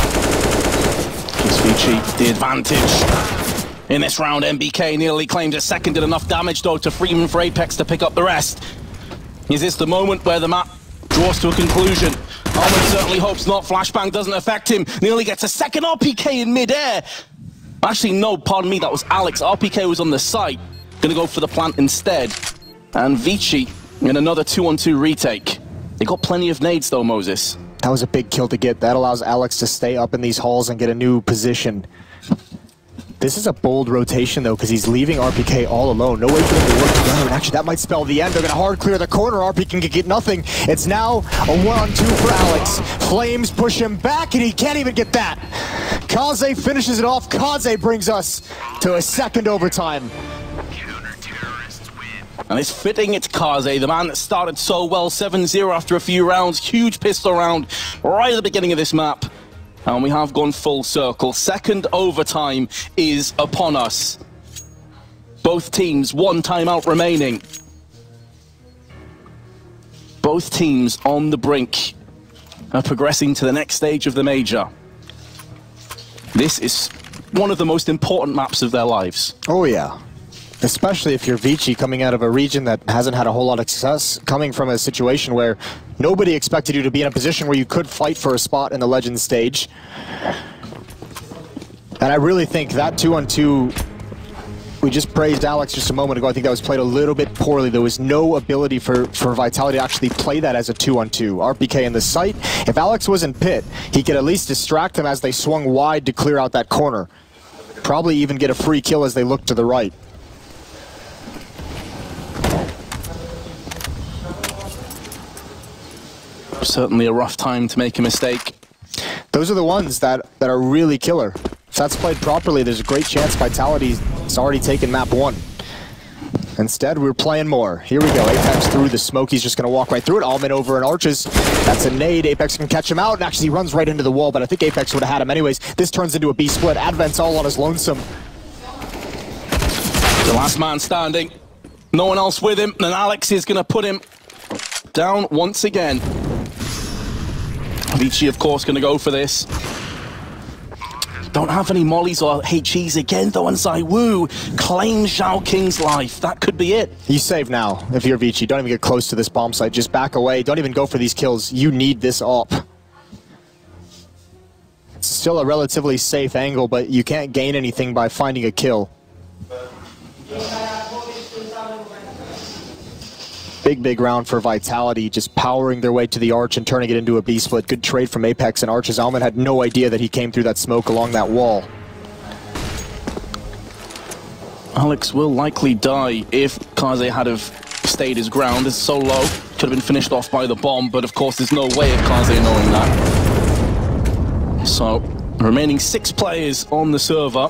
ViCi the advantage. In this round, MBK nearly claimed a second, did enough damage though to Freeman for Apex to pick up the rest. Is this the moment where the map draws to a conclusion? Almond certainly hopes not. Flashbang doesn't affect him. Nearly gets a second RPK in mid-air. Actually, no, pardon me, that was Alex. RPK was on the site. Gonna go for the plant instead. And ViCi in another 2-on-2 retake. They got plenty of nades though, Moses. That was a big kill to get. That allows Alex to stay up in these halls and get a new position. This is a bold rotation though, because he's leaving RPK all alone. No way for them to work together. And actually, that might spell the end. They're gonna hard clear the corner. RP can get nothing. It's now a 1-on-2 for Alex. Flames push him back, and he can't even get that. Kaze finishes it off. Kaze brings us to a second overtime. And it's fitting it's Kaze, the man that started so well, 7-0 after a few rounds. Huge pistol round right at the beginning of this map. And we have gone full circle. Second overtime is upon us. Both teams, one timeout remaining. Both teams on the brink of progressing to the next stage of the major. This is one of the most important maps of their lives. Oh yeah. Especially if you're ViCi, coming out of a region that hasn't had a whole lot of success, coming from a situation where nobody expected you to be in a position where you could fight for a spot in the Legends stage. And I really think that 2-on-2, we just praised Alex just a moment ago. I think that was played a little bit poorly. There was no ability for Vitality to actually play that as a 2-on-2. RPK in the site. If Alex was in pit, he could at least distract them as they swung wide to clear out that corner. Probably even get a free kill as they looked to the right. Certainly a rough time to make a mistake. Those are the ones that are really killer. If that's played properly, there's a great chance Vitality's already taken map 1. Instead, we're playing more. Here we go. Apex through the smoke. He's just going to walk right through it. Almond over in Arches. That's a nade. Apex can catch him out, and actually he runs right into the wall, but I think Apex would have had him anyways. This turns into a B split. Advent's all on his lonesome. The last man standing. No one else with him, and Alex is going to put him down once again. ViCi, of course, going to go for this. Don't have any mollies or HEs again, though, and Zaiwu claims Zhao King's life. That could be it. You save now if you're ViCi. Don't even get close to this bomb site. Just back away. Don't even go for these kills. You need this op. It's still a relatively safe angle, but you can't gain anything by finding a kill. Big round for Vitality, just powering their way to the arch and turning it into a B split. Good trade from Apex and Arches. Almond had no idea that he came through that smoke along that wall. Alex will likely die if Kaze had have stayed his ground. It's so low, could have been finished off by the bomb, but of course there's no way of Kaze knowing that. So, remaining 6 players on the server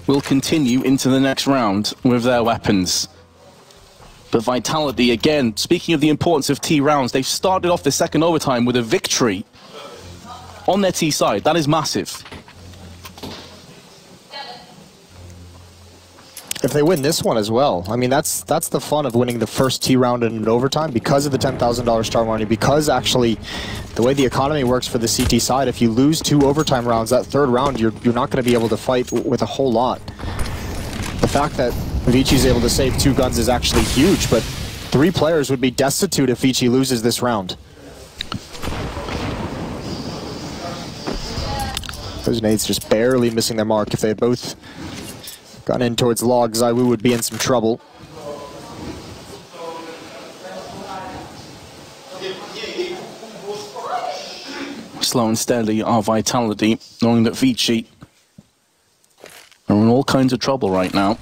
will continue into the next round with their weapons. But Vitality, again, speaking of the importance of T rounds, they've started off the second overtime with a victory on their T side. That is massive. If they win this one as well, I mean, that's the fun of winning the first T round in an overtime, because of the $10,000 star money, because actually the way the economy works for the CT side, if you lose 2 overtime rounds, that third round, you're not going to be able to fight with a whole lot. The fact that ViCi's able to save 2 guns is actually huge, but 3 players would be destitute if ViCi loses this round. Those nades just barely missing their mark. If they had both gone in towards log, ZywOo would be in some trouble. Slow and steady are Vitality, knowing that ViCi are in all kinds of trouble right now.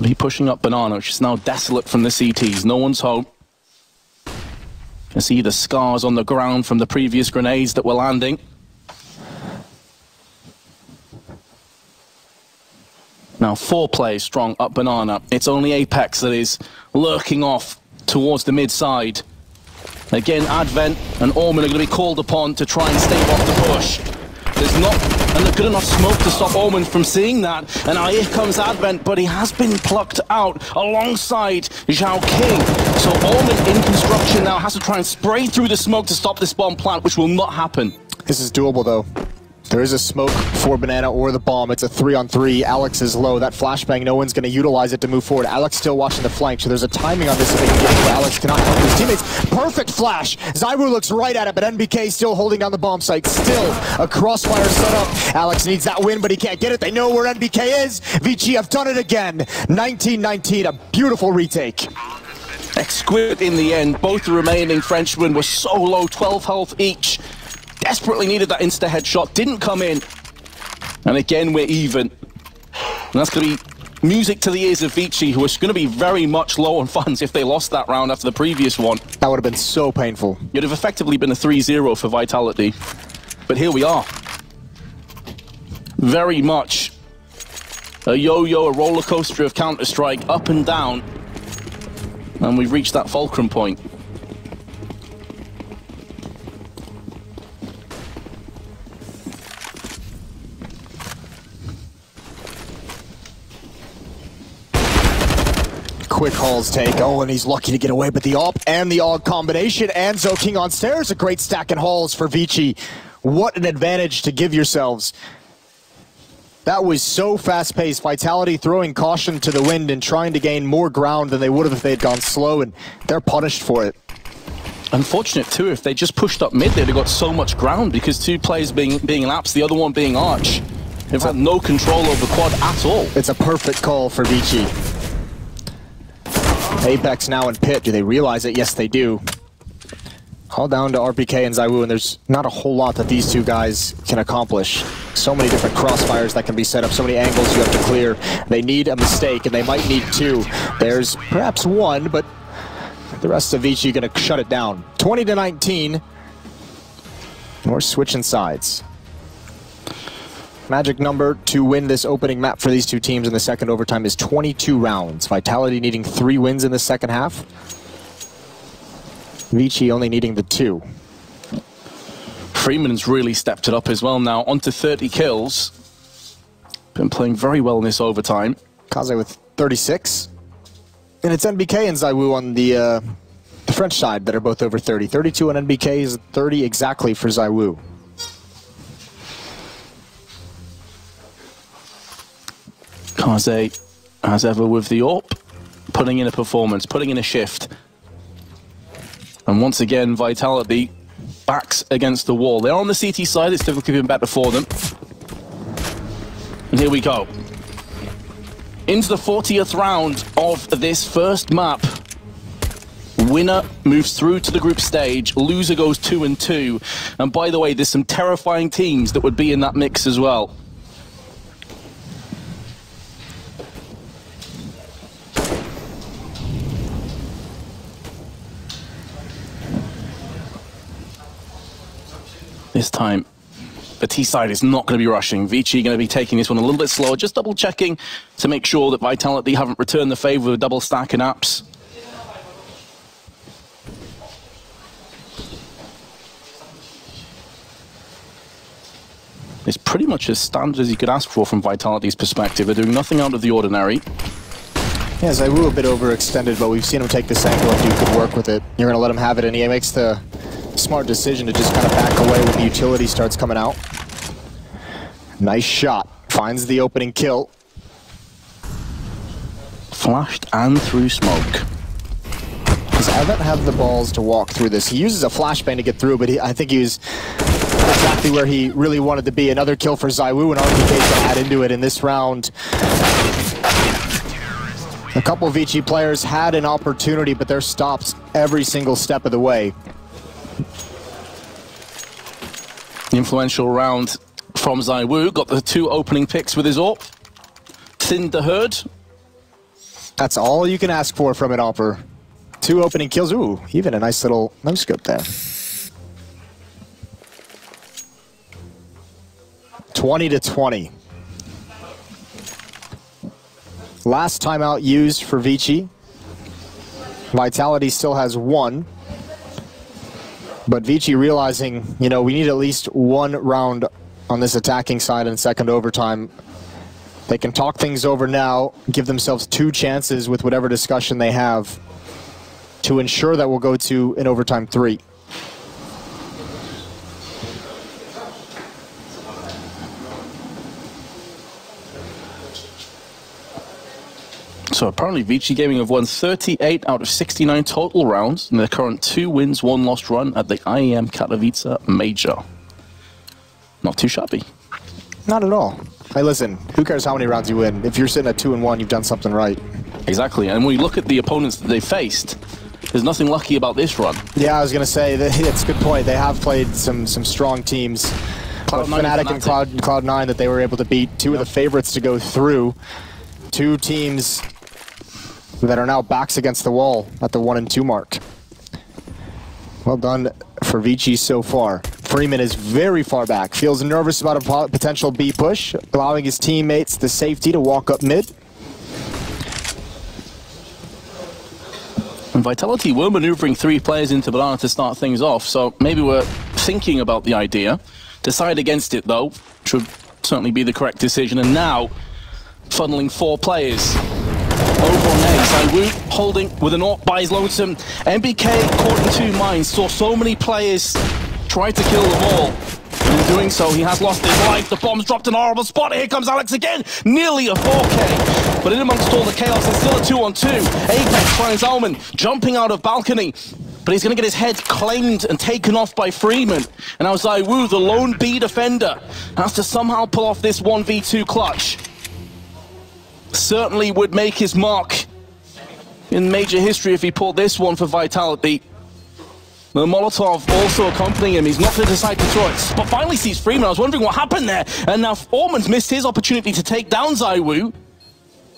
He pushing up Banana, which is now desolate from the CTs. No one's home. You can see the scars on the ground from the previous grenades that were landing. Now 4 players strong up Banana. It's only Apex that is lurking off towards the mid side. Again, Advent and Orman are going to be called upon to try and stave off the push. There's not good enough smoke to stop Orman from seeing that. And now here comes Advent, but he has been plucked out alongside Zhao King. So Orman in construction now has to try and spray through the smoke to stop this bomb plant, which will not happen. This is doable, though. There is a smoke for Banana or the bomb. It's a 3-on-3. Alex is low. That flashbang, no one's going to utilize it to move forward. Alex still watching the flank, so there's a timing on this if they can get it where Alex cannot help his teammates. Perfect flash. ZywOo looks right at it, but NBK still holding down the bomb site. Still a crossfire set up. Alex needs that win, but he can't get it. They know where NBK is. ViCi have done it again. 19-19, a beautiful retake. Exquisite in the end. Both the remaining Frenchmen were so low, 12 health each. Desperately needed that insta headshot, didn't come in. And again, we're even. And that's going to be music to the ears of ViCi, who is going to be very much low on funds if they lost that round after the previous one. That would have been so painful. It would have effectively been a 3-0 for Vitality. But here we are. Very much a yo-yo, a roller coaster of Counter-Strike, up and down. And we've reached that fulcrum point. Quick hauls take. Oh, and he's lucky to get away, but the AWP and the AUG combination. And Zo King on stairs. A great stack and hauls for ViCi. What an advantage to give yourselves. That was so fast-paced. Vitality throwing caution to the wind and trying to gain more ground than they would have if they had gone slow, and they're punished for it. Unfortunate, too, if they just pushed up mid, they'd have got so much ground because 2 players being Laps, the other one being Arch. They've had no control over quad at all. It's a perfect call for ViCi. Apex now in pit. Do they realize it? Yes, they do. All down to RPK and ZywOo, and there's not a whole lot that these 2 guys can accomplish. So many different crossfires that can be set up, so many angles you have to clear. They need a mistake, and they might need 2. There's perhaps 1, but the rest of ViCi are going to shut it down. 20-19. We're switching sides. Magic number to win this opening map for these 2 teams in the second overtime is 22 rounds. Vitality needing 3 wins in the second half. ViCi only needing the 2. Freeman's really stepped it up as well now, on to 30 kills. Been playing very well in this overtime. Kaze with 36. And it's NBK and ZywOo on the French side that are both over 30. 32 on NBK is 30 exactly for ZywOo. Kaze, as ever with the AWP, putting in a performance, putting in a shift. And once again, Vitality backs against the wall. They're on the CT side, it's typically been better for them. And here we go. Into the 40th round of this first map. Winner moves through to the group stage, loser goes 2-2. And by the way, there's some terrifying teams that would be in that mix as well. This time, the T side is not going to be rushing. ViCi going to be taking this one a little bit slower, just double checking to make sure that Vitality haven't returned the favor with a double stack and apps. It's pretty much as standard as you could ask for from Vitality's perspective. They're doing nothing out of the ordinary. Yeah, ZywOo a bit overextended, but we've seen him take this angle if you could work with it. You're going to let him have it, and he makes the smart decision to just kind of back away when the utility starts coming out. Nice shot. Finds the opening kill. Flashed and through smoke. Does Evan have the balls to walk through this? He uses a flashbang to get through, but I think he was exactly where he really wanted to be. Another kill for ZywOo and RPK to add into it in this round. A couple of ViCi players had an opportunity, but they're stopped every single step of the way. Influential round from ZywOo. Got the 2 opening picks with his AWP. Thinned the herd. That's all you can ask for from an AWPer. 2 opening kills. Ooh, even a nice little no-scope there. 20-20. Last timeout used for ViCi. Vitality still has 1. But ViCi realizing, you know, we need at least 1 round on this attacking side in second overtime. They can talk things over now, give themselves 2 chances with whatever discussion they have to ensure that we'll go to an overtime 3. So apparently ViCi Gaming have won 38 out of 69 total rounds in their current 2 wins, 1 lost run at the IEM Katowice Major. Not too shabby. Not at all. Hey, listen, who cares how many rounds you win? If you're sitting at 2-1, you've done something right. Exactly, and when you look at the opponents that they faced, there's nothing lucky about this run. Yeah, I was going to say, it's a good point. They have played some strong teams. Fnatic and Cloud9 that they were able to beat. 2 of the favorites to go through. 2 teams that are now backs against the wall at the 1-2 mark. Well done for ViCi so far. Freeman is very far back. Feels nervous about a potential B push, allowing his teammates the safety to walk up mid. And Vitality were maneuvering 3 players into Banana to start things off, so maybe we're thinking about the idea. Decide against it though, should certainly be the correct decision. And now, funneling 4 players over on A. ZywOo holding with an AWP by his lonesome. MBK caught in 2 minds, saw so many players try to kill them all. And in doing so, he has lost his life. The bomb's dropped in a horrible spot. Here comes Alex again. Nearly a 4K. But in amongst all the chaos, it's still a 2-on-2. Apex finds Alman jumping out of balcony. But he's going to get his head claimed and taken off by Freeman. And now ZywOo, the lone B defender, has to somehow pull off this 1v2 clutch. Certainly would make his mark in major history if he pulled this one for Vitality. The Molotov also accompanying him. He's not going to decide to throw it, but finally sees Freeman. I was wondering what happened there. And now Orman's missed his opportunity to take down ZywOo.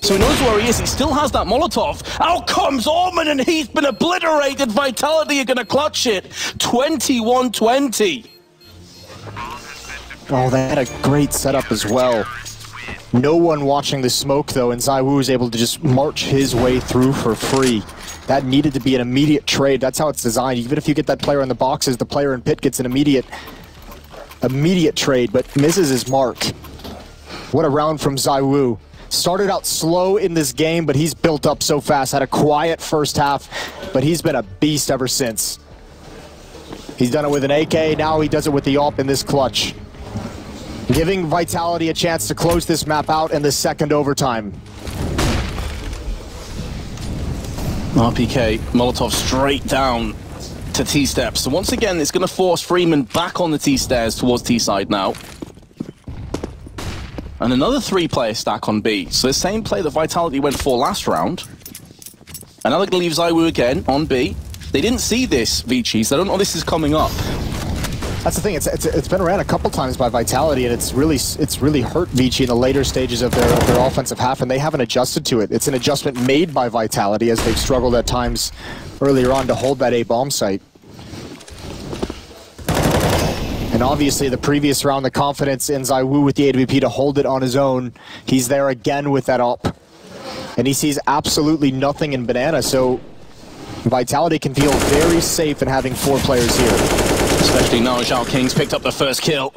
So he knows where he is. He still has that Molotov. Out comes Orman, and he's been obliterated. Vitality are going to clutch it. 21-20. Oh, they had a great setup as well. No one watching the smoke, though, and ZywOo was able to just march his way through for free. That needed to be an immediate trade. That's how it's designed. Even if you get that player in the boxes, the player in pit gets an immediate trade, but misses his mark. What a round from ZywOo. Started out slow in this game, but he's built up so fast. Had a quiet first half, but he's been a beast ever since. He's done it with an AK, now he does it with the AWP in this clutch. Giving Vitality a chance to close this map out in the second overtime. RPK, Molotov straight down to T-steps. So once again, it's going to force Freeman back on the T-stairs towards T-side now. And another 3-player stack on B. So the same play that Vitality went for last round. And now they're going to leave ZywOo again on B. They didn't see this, ViCi, so they don't know this is coming up. That's the thing, it's been around a couple times by Vitality, and it's really hurt ViCi in the later stages of their offensive half, and they haven't adjusted to it. It's an adjustment made by Vitality as they've struggled at times earlier on to hold that A-bomb site. And obviously the previous round, the confidence in ZywOo with the AWP to hold it on his own. He's there again with that AWP. And he sees absolutely nothing in Banana, so Vitality can feel very safe in having 4 players here. Especially now Zhao King's picked up the first kill.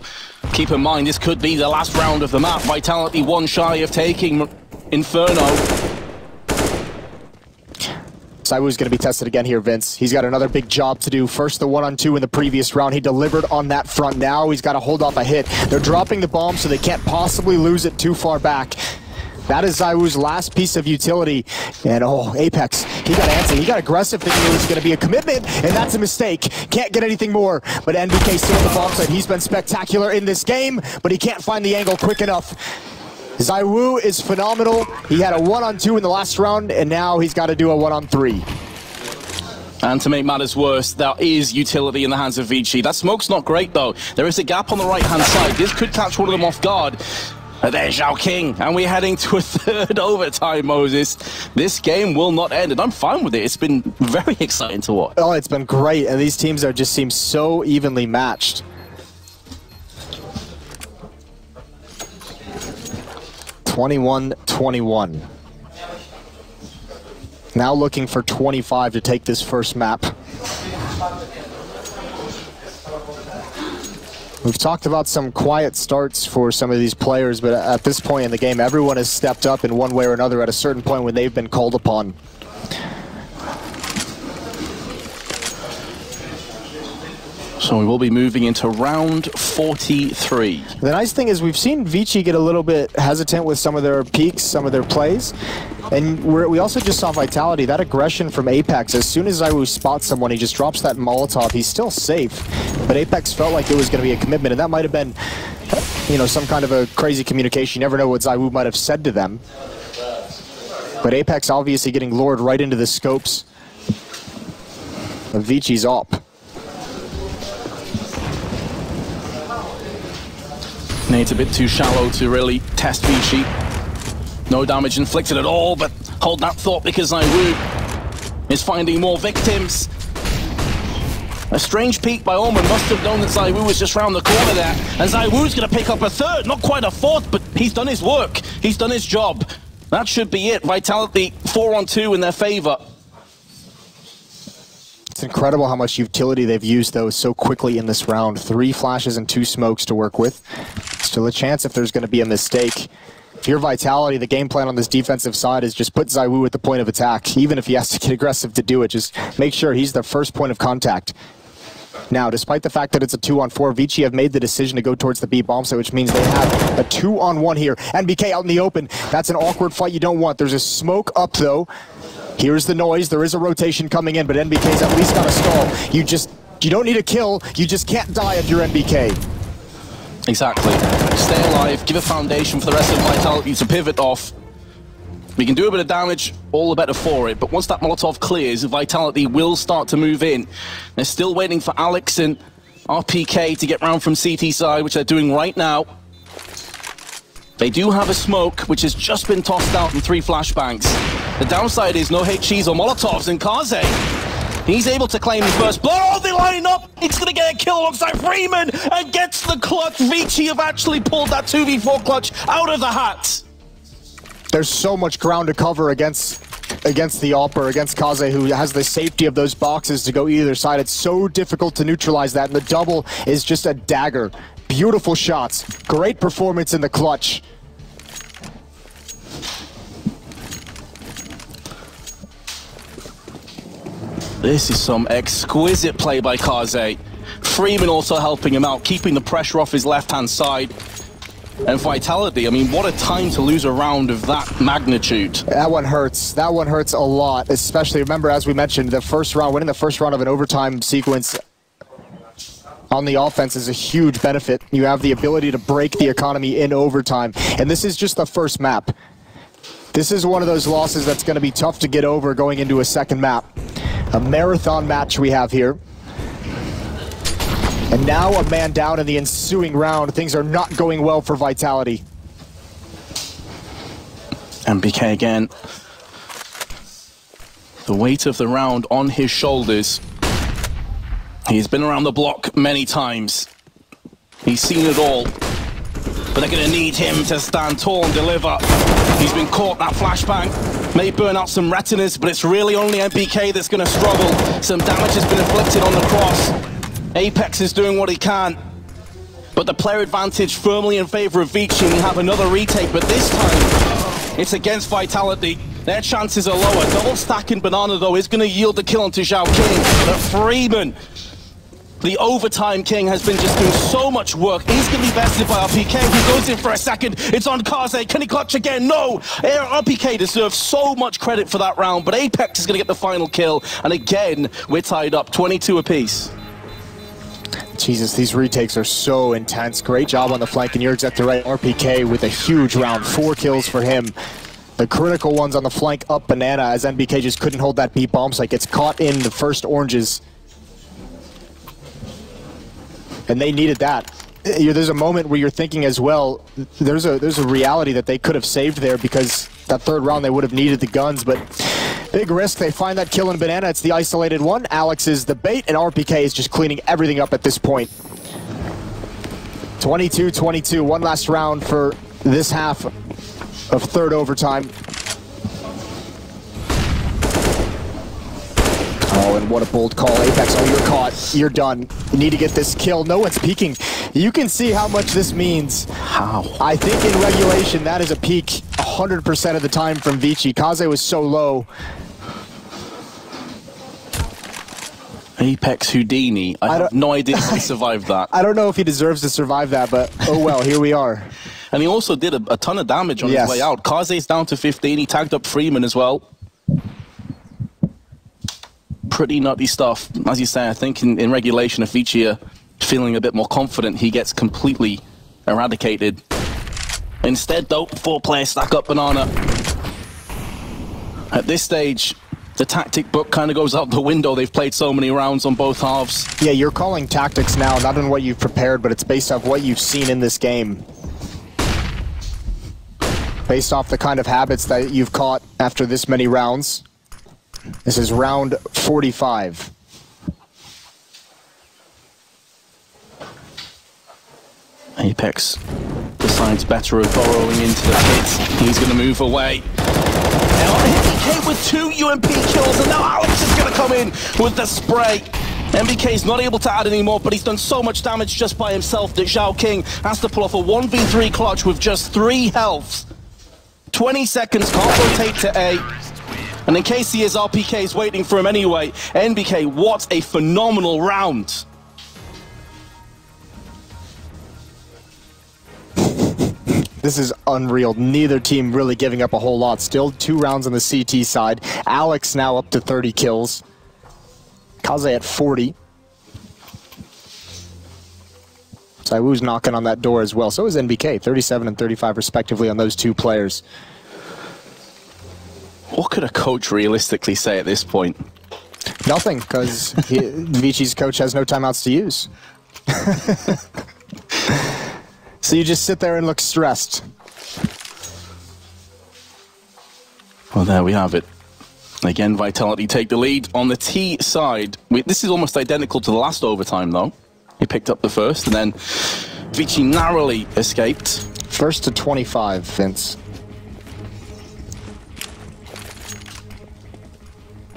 Keep in mind, this could be the last round of the map. Vitality 1 shy of taking Inferno. ZywOo's going to be tested again here, Vince. He's got another big job to do. First, the 1-on-2 in the previous round. He delivered on that front. Now he's got to hold off a hit. They're dropping the bomb so they can't possibly lose it too far back. That is ZywOo's last piece of utility. And oh, Apex, he got antsy. He got aggressive thinking it was going to be a commitment, and that's a mistake. Can't get anything more. But NBK still on the bomb side. He's been spectacular in this game, but he can't find the angle quick enough. ZywOo is phenomenal. He had a 1-on-2 in the last round, and now he's got to do a 1-on-3. And to make matters worse, there is utility in the hands of ViCi. That smoke's not great, though. There is a gap on the right-hand side. This could catch one of them off guard. There's Zhao King, and we're heading to a third overtime, Moses. This game will not end, and I'm fine with it. It's been very exciting to watch. Oh, it's been great, and these teams are just seem so evenly matched. 21-21. Now looking for 25 to take this first map. We've talked about some quiet starts for some of these players, but at this point in the game, everyone has stepped up in one way or another at a certain point when they've been called upon. So we will be moving into round 43. The nice thing is we've seen ViCi get a little bit hesitant with some of their peaks, some of their plays. And we also just saw Vitality, that aggression from Apex. As soon as ZywOo spots someone, he just drops that Molotov. He's still safe, but Apex felt like it was going to be a commitment, and that might have been, you know, some kind of a crazy communication. You never know what ZywOo might have said to them. But Apex obviously getting lured right into the scopes of ViCi's op. Nade's a bit too shallow to really test ViCi. No damage inflicted at all, but hold that thought because ZywOo is finding more victims. A strange peek by Omen. Must have known that ZywOo was just round the corner there. And ZywOo's going to pick up a third, not quite a fourth, but he's done his work. He's done his job. That should be it. Vitality 4-on-2 in their favor. It's incredible how much utility they've used, though, so quickly in this round. 3 flashes and 2 smokes to work with. Still a chance if there's going to be a mistake. If you're Vitality, the game plan on this defensive side is just put ZywOo at the point of attack. Even if he has to get aggressive to do it, just make sure he's the first point of contact. Now, despite the fact that it's a 2-on-4, ViCi have made the decision to go towards the B bomb site, which means they have a 2-on-1 here. NBK out in the open. That's an awkward fight you don't want. There's a smoke up, though. Here's the noise. There is a rotation coming in, but NBK's at least got a stall. You don't need a kill. You just can't die if you're NBK. Exactly. Stay alive, give a foundation for the rest of Vitality to pivot off. We can do a bit of damage, all the better for it, but once that Molotov clears, Vitality will start to move in. They're still waiting for Alex and RPK to get round from CT side, which they're doing right now. They do have a smoke, which has just been tossed out in 3 flashbangs. The downside is no HEs or Molotovs, and Kaze, he's able to claim the first blow. Oh, they line up! He's going to get a kill alongside Freeman and gets the clutch. ViCi have actually pulled that 2v4 clutch out of the hat. There's so much ground to cover against the Opper, against Kaze, who has the safety of those boxes to go either side. It's so difficult to neutralize that, and the double is just a dagger. Beautiful shots. Great performance in the clutch. This is some exquisite play by Kaze. Freeman also helping him out, keeping the pressure off his left-hand side. And Vitality, I mean, what a time to lose a round of that magnitude. That one hurts. That one hurts a lot, especially, remember, as we mentioned, the first round, winning the first round of an overtime sequence on the offense is a huge benefit. You have the ability to break the economy in overtime. And this is just the first map. This is one of those losses that's going to be tough to get over going into a second map. A marathon match we have here. And now a man down in the ensuing round. Things are not going well for Vitality. MBK again. The weight of the round on his shoulders. He's been around the block many times. He's seen it all. But they're going to need him to stand tall and deliver. He's been caught, that flashbang. May burn out some retinas, but it's really only MBK that's going to struggle. Some damage has been inflicted on the cross. Apex is doing what he can. But the player advantage firmly in favor of ViCi, and we have another retake, but this time it's against Vitality. Their chances are lower. Double stacking Banana, though, is going to yield the kill onto Zhao King. But Freeman, the overtime king, has been just doing so much work. He's going to be bested by RPK, who goes in for a second. It's on Kaze. Can he clutch again? No! RPK deserves so much credit for that round, but Apex is going to get the final kill. And again, we're tied up, 22 apiece. Jesus, these retakes are so intense. Great job on the flank, and you're exactly right. RPK with a huge round, 4 kills for him. The critical ones on the flank up Banana, as NBK just couldn't hold that beat bomb site. Gets caught in the first oranges. And they needed that. There's a moment where you're thinking as well, there's a reality that they could have saved there, because that third round they would have needed the guns, but big risk. They find that kill in Banana. It's the isolated one. Alex is the bait, and RPK is just cleaning everything up at this point. 22-22, one last round for this half of third overtime. Oh, and what a bold call. Apex, oh, you're caught. You're done. You need to get this kill. No one's peeking. You can see how much this means. How? I think in regulation, that is a peek 100% of the time from ViCi. Kaze was so low. Apex Houdini. I have no idea if he survived that. I don't know if he deserves to survive that, but oh well, here we are. And he also did a ton of damage on his way out. Kaze's down to 15. He tagged up Freeman as well. Pretty nutty stuff. As you say, I think in regulation, if ViCi are feeling a bit more confident, he gets completely eradicated. Instead, though, 4-player stack up Banana. At this stage, the tactic book kind of goes out the window. They've played so many rounds on both halves. Yeah, you're calling tactics now, not on what you've prepared, but it's based off what you've seen in this game. Based off the kind of habits that you've caught after this many rounds. This is round 45. Apex decides better of burrowing into the pit. He's going to move away. Now MBK with 2 UMP kills, and now Alex is going to come in with the spray. MBK's not able to add anymore, but he's done so much damage just by himself that Zhao King has to pull off a 1v3 clutch with just 3 health. 20 seconds, can't rotate to A. And in case he is, RPK is waiting for him anyway. NBK, what a phenomenal round. This is unreal. Neither team really giving up a whole lot. Still 2 rounds on the CT side. Alex now up to 30 kills. Kaze at 40. Saiwu's knocking on that door as well. So is NBK, 37 and 35 respectively on those 2 players. What could a coach realistically say at this point? Nothing, because ViCi's coach has no timeouts to use. So you just sit there and look stressed. Well, there we have it. Again, Vitality take the lead on the T side. This is almost identical to the last overtime, though. He picked up the first, and then ViCi narrowly escaped. First to 25, Vince.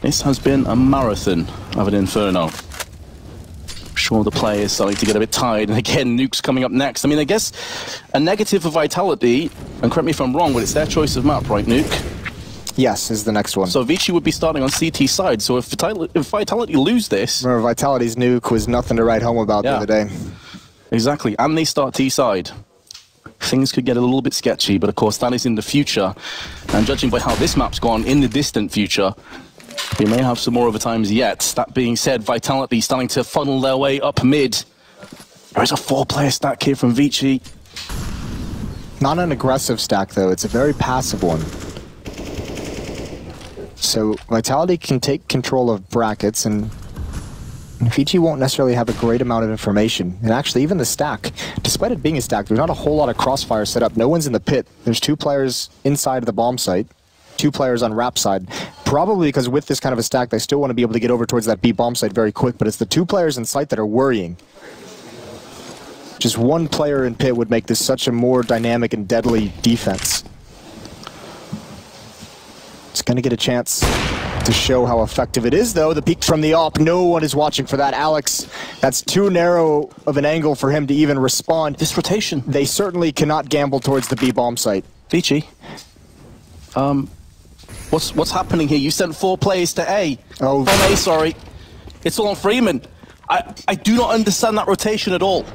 This has been a marathon of an inferno. I'm sure the players starting to get a bit tired, and again, Nuke's coming up next. I mean, I guess a negative for Vitality, and correct me if I'm wrong, but it's their choice of map, right, Nuke? Yes, is the next one. So ViCi would be starting on CT side, so if Vitality lose this... Remember, Vitality's Nuke was nothing to write home about the other day. Exactly, and they start T side. Things could get a little bit sketchy, but of course that is in the future. And judging by how this map's gone in the distant future, we may have some more overtimes yet. That being said, Vitality starting to funnel their way up mid. There is a 4-player stack here from ViCi. Not an aggressive stack, though. It's a very passive one. So Vitality can take control of brackets, and ViCi won't necessarily have a great amount of information. And actually, even the stack, despite it being a stack, there's not a whole lot of crossfire set up. No one's in the pit. There's 2 players inside the bomb site, 2 players on Rap side. Probably because with this kind of a stack, they still want to be able to get over towards that B bomb site very quick, but it's the 2 players in sight that are worrying. Just 1 player in pit would make this such a more dynamic and deadly defense. It's going to get a chance to show how effective it is, though. The peek from the op, no one is watching for that. Alex, that's too narrow of an angle for him to even respond. This rotation. They certainly cannot gamble towards the B bomb site. ViCi. What's happening here? You sent 4 players to A. Oh. From A, sorry. It's all on Freeman. I do not understand that rotation at all.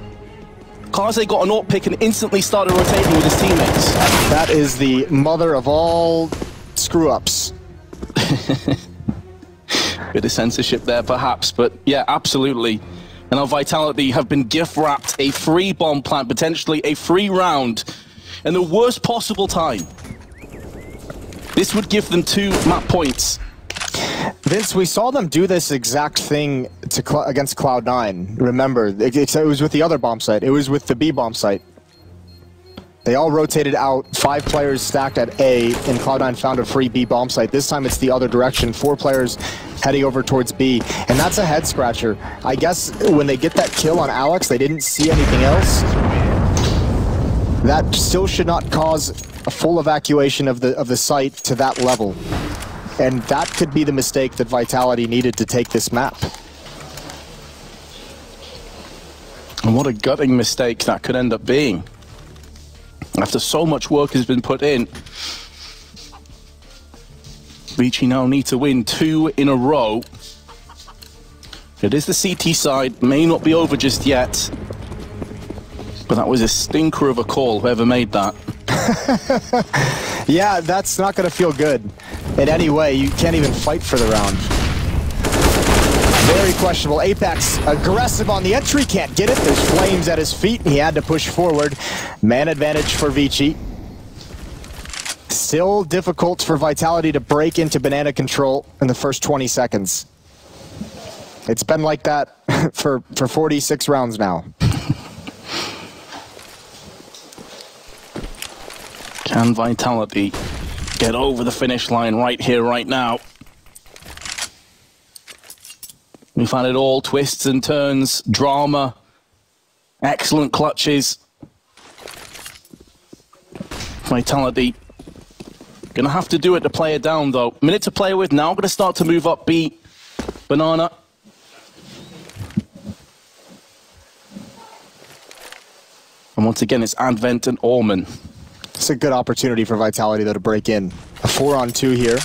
Kaze got an AWP pick and instantly started rotating with his teammates. That is the mother of all screw-ups. Bit of censorship there, perhaps, but yeah, absolutely. And our Vitality have been gift-wrapped a free bomb plant, potentially a free round, in the worst possible time. This would give them 2 map points. Vince, we saw them do this exact thing against Cloud9. Remember, it was with the other bomb site. It was with the B bomb site. They all rotated out, 5 players stacked at A, and Cloud9 found a free B bomb site. This time it's the other direction, 4 players heading over towards B, and that's a head scratcher. I guess when they get that kill on Alex, they didn't see anything else. That still should not cause a full evacuation of the site to that level. And that could be the mistake that Vitality needed to take this map. And what a gutting mistake that could end up being. After so much work has been put in, ViCi now need to win 2 in a row. It is the CT side, may not be over just yet. But that was a stinker of a call, whoever made that. Yeah, that's not going to feel good in any way. You can't even fight for the round. Very questionable. Apex aggressive on the entry, can't get it. There's flames at his feet, and he had to push forward. Man advantage for ViCi. Still difficult for Vitality to break into banana control in the first 20 seconds. It's been like that for 46 rounds now. Can Vitality get over the finish line right here, right now? We've had it all, twists and turns, drama, excellent clutches. Vitality gonna have to do it to play it down, though. Minute to play with now, gonna start to move up B. Banana. And once again, it's Advent and Orman. It's a good opportunity for Vitality, though, to break in. A 4-on-2 here.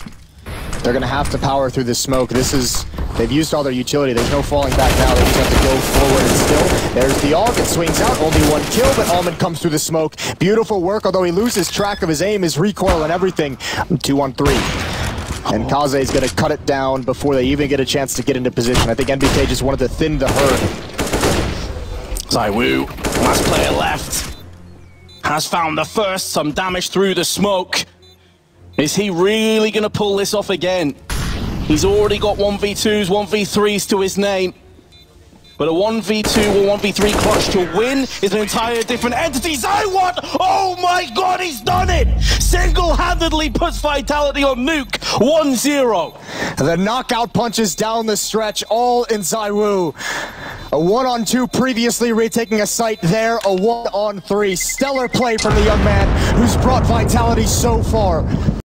They're going to have to power through the smoke. They've used all their utility. There's no falling back now. They just have to go forward and still. There's the AUG. It swings out. Only 1 kill, but Almond comes through the smoke. Beautiful work, although he loses track of his aim, his recoil, and everything. 2-on-3. And Kaze is going to cut it down before they even get a chance to get into position. I think NBK just wanted to thin the herd. ZywOo, last player left. Has found the first, some damage through the smoke. Is he really going to pull this off again? He's already got 1v2s, 1v3s to his name. But a 1v2 or 1v3 clutch to win is an entire different entity. ZywOo! Oh my god, he's done it! Single-handedly puts Vitality on nuke. 1-0. The knockout punches down the stretch, all in ZywOo. A 1-on-2 previously retaking a site there, a 1-on-3. Stellar play from the young man who's brought Vitality so far.